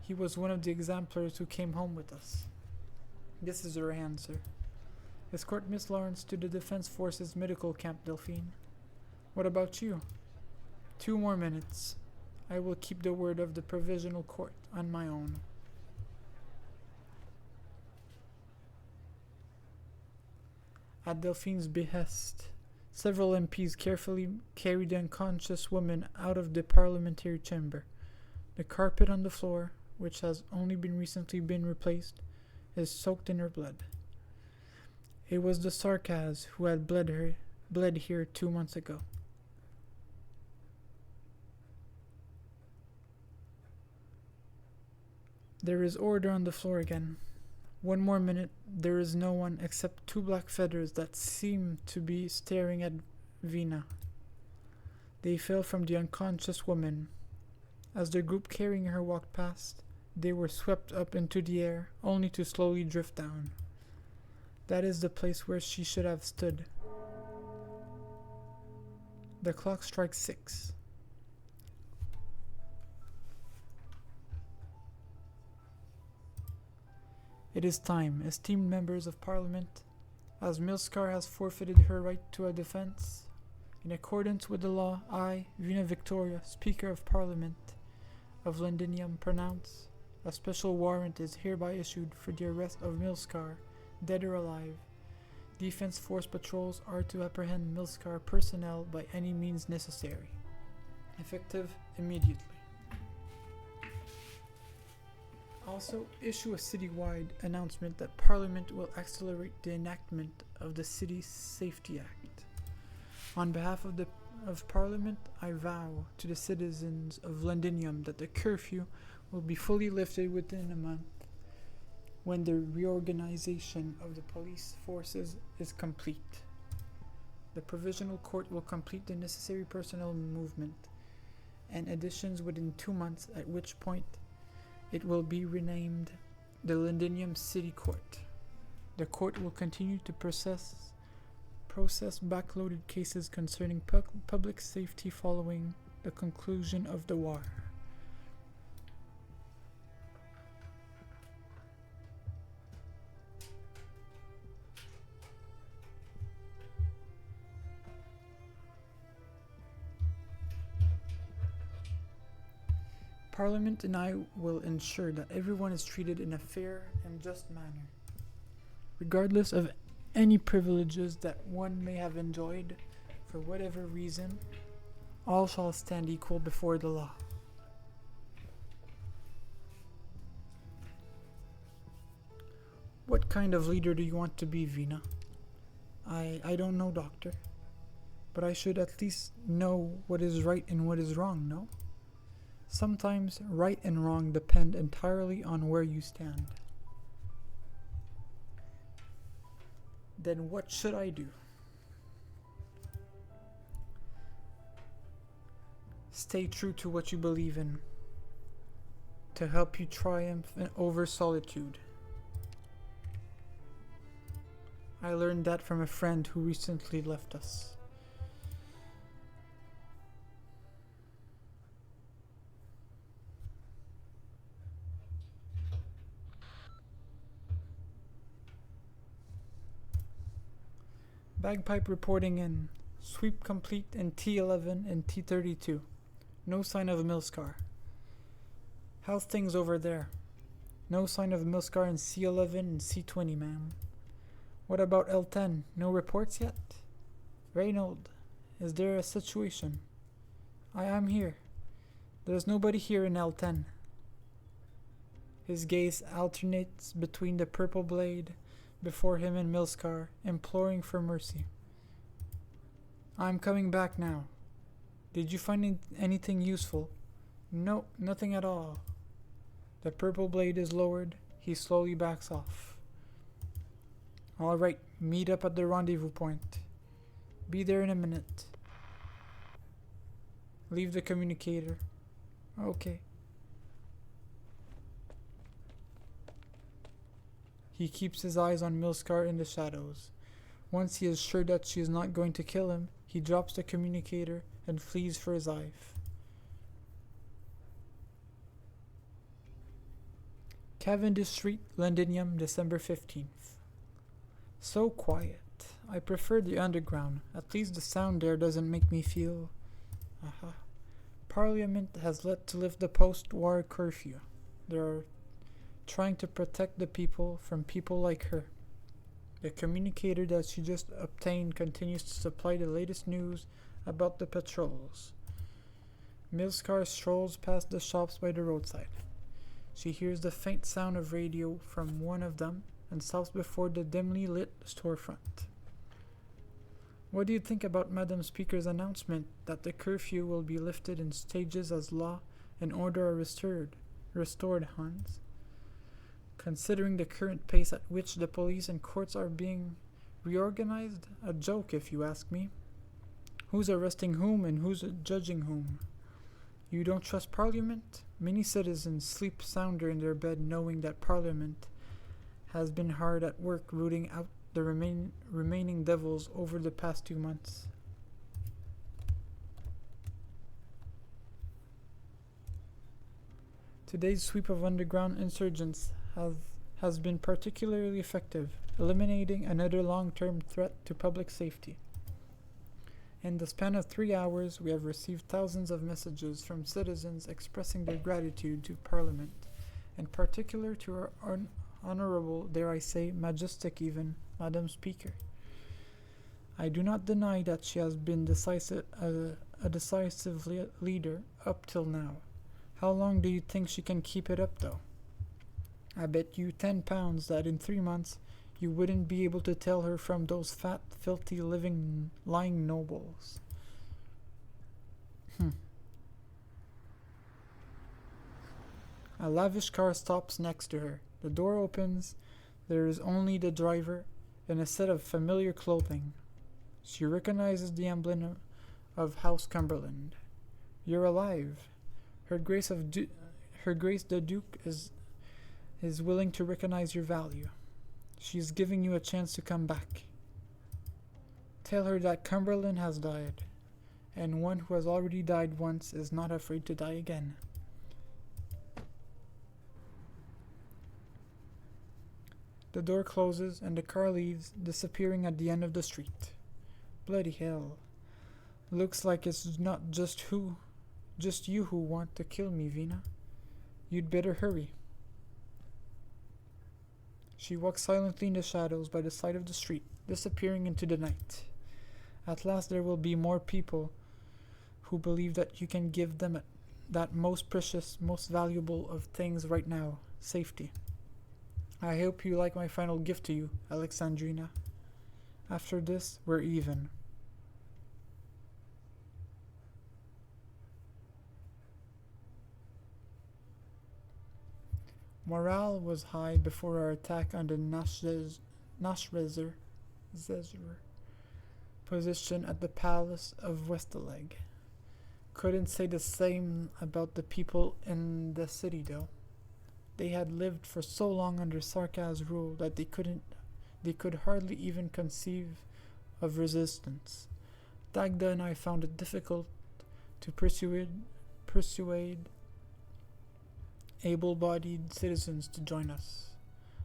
He was one of the exemplars who came home with us. This is her answer. Escort Miss Lawrence to the Defense Forces medical camp, Delphine. What about you? 2 more minutes. I will keep the word of the Provisional Court on my own. At Delphine's behest, several MPs carefully carried the unconscious woman out of the parliamentary chamber. The carpet on the floor, which has only recently been replaced, is soaked in her blood. It was the Sarkaz who had bled here 2 months ago. There is order on the floor again. 1 more minute. There is no one except 2 black feathers that seem to be staring at Vina. They fell from the unconscious woman. As the group carrying her walked past, they were swept up into the air, only to slowly drift down. That is the place where she should have stood. The clock strikes 6. It is time, esteemed members of Parliament, as Milskar has forfeited her right to a defense. In accordance with the law, I, Vina Victoria, Speaker of Parliament of Londinium, pronounce a special warrant is hereby issued for the arrest of Milskar, dead or alive. Defense Force patrols are to apprehend Milskar personnel by any means necessary. Effective immediately. Also, issue a citywide announcement that Parliament will accelerate the enactment of the City Safety Act. On behalf of Parliament, I vow to the citizens of Londinium that the curfew will be fully lifted within a month when the reorganization of the police forces is complete. The Provisional Court will complete the necessary personnel movement and additions within 2 months, at which point it will be renamed the Londinium City Court. The court will continue to process backloaded cases concerning public safety following the conclusion of the war. Parliament and I will ensure that everyone is treated in a fair and just manner, regardless of any privileges that one may have enjoyed for whatever reason. All shall stand equal before the law. What kind of leader do you want to be, Vina? I don't know, Doctor. But I should at least know what is right and what is wrong, no? Sometimes right and wrong depend entirely on where you stand. Then what should I do? Stay true to what you believe in, to help you triumph over solitude. I learned that from a friend who recently left us. Bagpipe reporting in. Sweep complete in T11 and T32. No sign of Milscar. How's things over there? No sign of Milscar in C11 and C20, ma'am. What about L10? No reports yet? Reynold, is there a situation? I am here. There's nobody here in L10. His gaze alternates between the purple blade before him and Milscar, imploring for mercy. I'm coming back now. Did you find anything useful? No, nothing at all. The purple blade is lowered. He slowly backs off. All right, meet up at the rendezvous point. Be there in a minute. Leave the communicator. Okay. He keeps his eyes on Milscar in the shadows. Once he is sure that she is not going to kill him, he drops the communicator and flees for his life. Cavendish Street, Londinium, December 15th. So quiet. I prefer the underground. At least the sound there doesn't make me feel... Parliament has let to lift the post-war curfew. They are trying to protect the people from people like her. The communicator that she just obtained continues to supply the latest news about the patrols. Milscar strolls past the shops by the roadside. She hears the faint sound of radio from one of them and stops before the dimly lit storefront. What do you think about Madam Speaker's announcement that the curfew will be lifted in stages as law and order are restored, Hans? Considering the current pace at which the police and courts are being reorganized, a joke if you ask me. Who's arresting whom and who's judging whom? You don't trust Parliament? Many citizens sleep sounder in their bed knowing that Parliament has been hard at work rooting out the remaining devils over the past 2 months. Today's sweep of underground insurgents has been particularly effective, eliminating another long-term threat to public safety. In the span of 3 hours, we have received thousands of messages from citizens expressing their gratitude to Parliament, in particular to our honorable, dare I say, majestic even, Madam Speaker. I do not deny that she has been a decisive leader up till now. How long do you think she can keep it up, though? I bet you £10 that in 3 months you wouldn't be able to tell her from those fat, filthy, lying nobles. A lavish car stops next to her. The door opens. There is only the driver and a set of familiar clothing. She recognizes the emblem of House Cumberland. You're alive. Her Grace the Duke is willing to recognize your value. She is giving you a chance to come back. Tell her that Cumberland has died, and one who has already died once is not afraid to die again. The door closes and the car leaves, disappearing at the end of the street. Bloody hell. Looks like it's not just you who want to kill me, Vina. You'd better hurry. She walked silently in the shadows by the side of the street, disappearing into the night. At last there will be more people who believe that you can give them that most precious, most valuable of things right now, safety. I hope you like my final gift to you, Alexandrina. After this, we're even. Morale was high before our attack on the Nashrezer position at the Palace of Westaleg. Couldn't say the same about the people in the city though. They had lived for so long under Sarkaz's rule that they could hardly even conceive of resistance. Dagda and I found it difficult to persuade able-bodied citizens to join us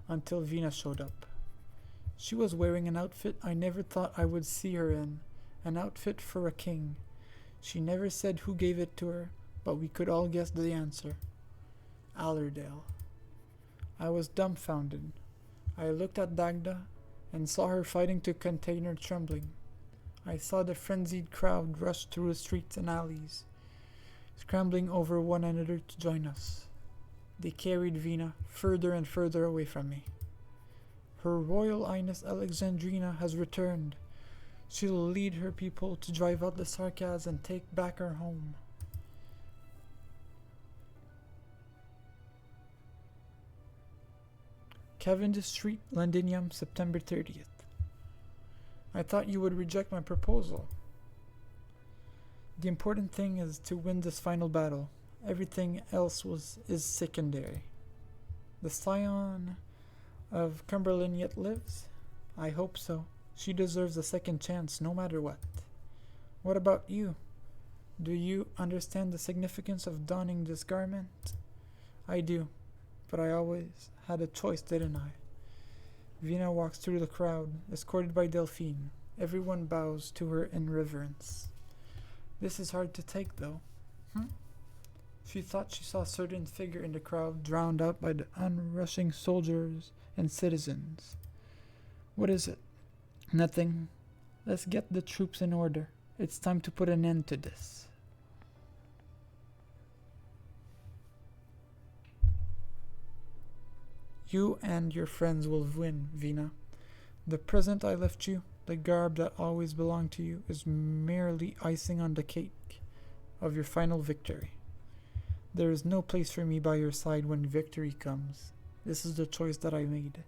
until Vina showed up. She was wearing an outfit I never thought I would see her in, an outfit for a king. She never said who gave it to her, but we could all guess the answer. Allerdale. I was dumbfounded. I looked at Dagda and saw her fighting to contain her trembling. I saw the frenzied crowd rush through the streets and alleys, scrambling over one another to join us. They carried Vina further and further away from me. Her Royal Highness Alexandrina has returned. She'll lead her people to drive out the Sarkaz and take back our home. Cavendish Street, Londinium, September 30th. I thought you would reject my proposal. The important thing is to win this final battle. Everything else is secondary. The scion of Cumberland yet lives? I hope so. She deserves a second chance no matter what. What about you? Do you understand the significance of donning this garment? I do, but I always had a choice, didn't I? Vina walks through the crowd, escorted by Delphine. Everyone bows to her in reverence. This is hard to take, though. She thought she saw a certain figure in the crowd, drowned out by the onrushing soldiers and citizens. What is it? Nothing. Let's get the troops in order. It's time to put an end to this. You and your friends will win, Vina. The present I left you, the garb that always belonged to you, is merely icing on the cake of your final victory. There is no place for me by your side when victory comes. This is the choice that I made.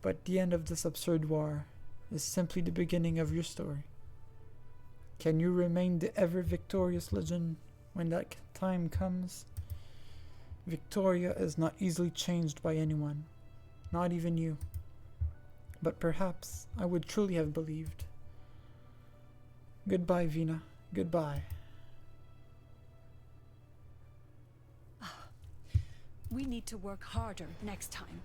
But the end of this absurd war is simply the beginning of your story. Can you remain the ever-victorious legend when that time comes? Victoria is not easily changed by anyone, not even you. But perhaps I would truly have believed. Goodbye, Vina. Goodbye. We need to work harder next time.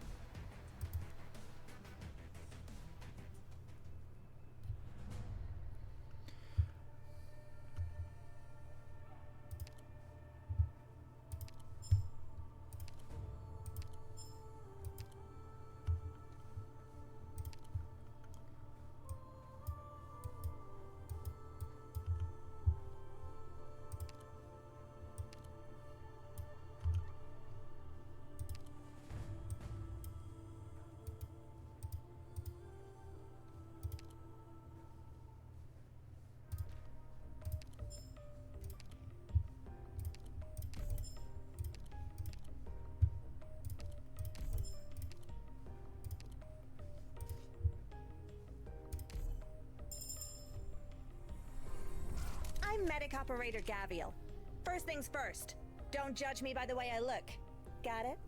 I'm Medic Operator Gaviel. First things first. Don't judge me by the way I look. Got it?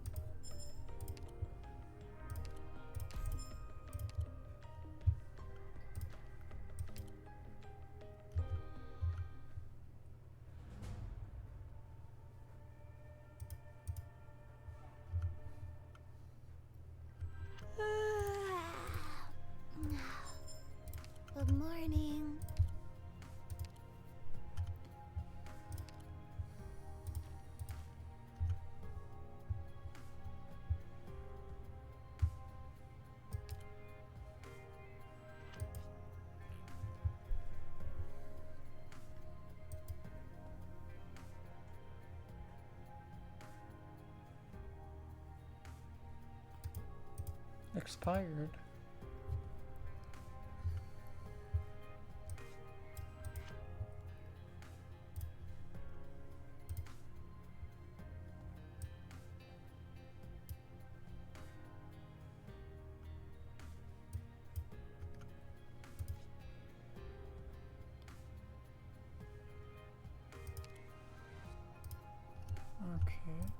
Good morning. Expired. Okay.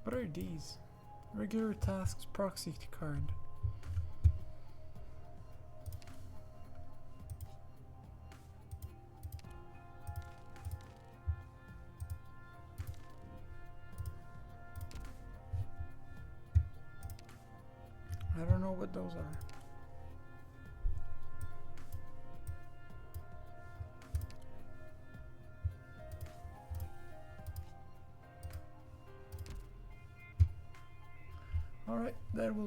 What are these? Regular tasks proxy card. I don't know what those are.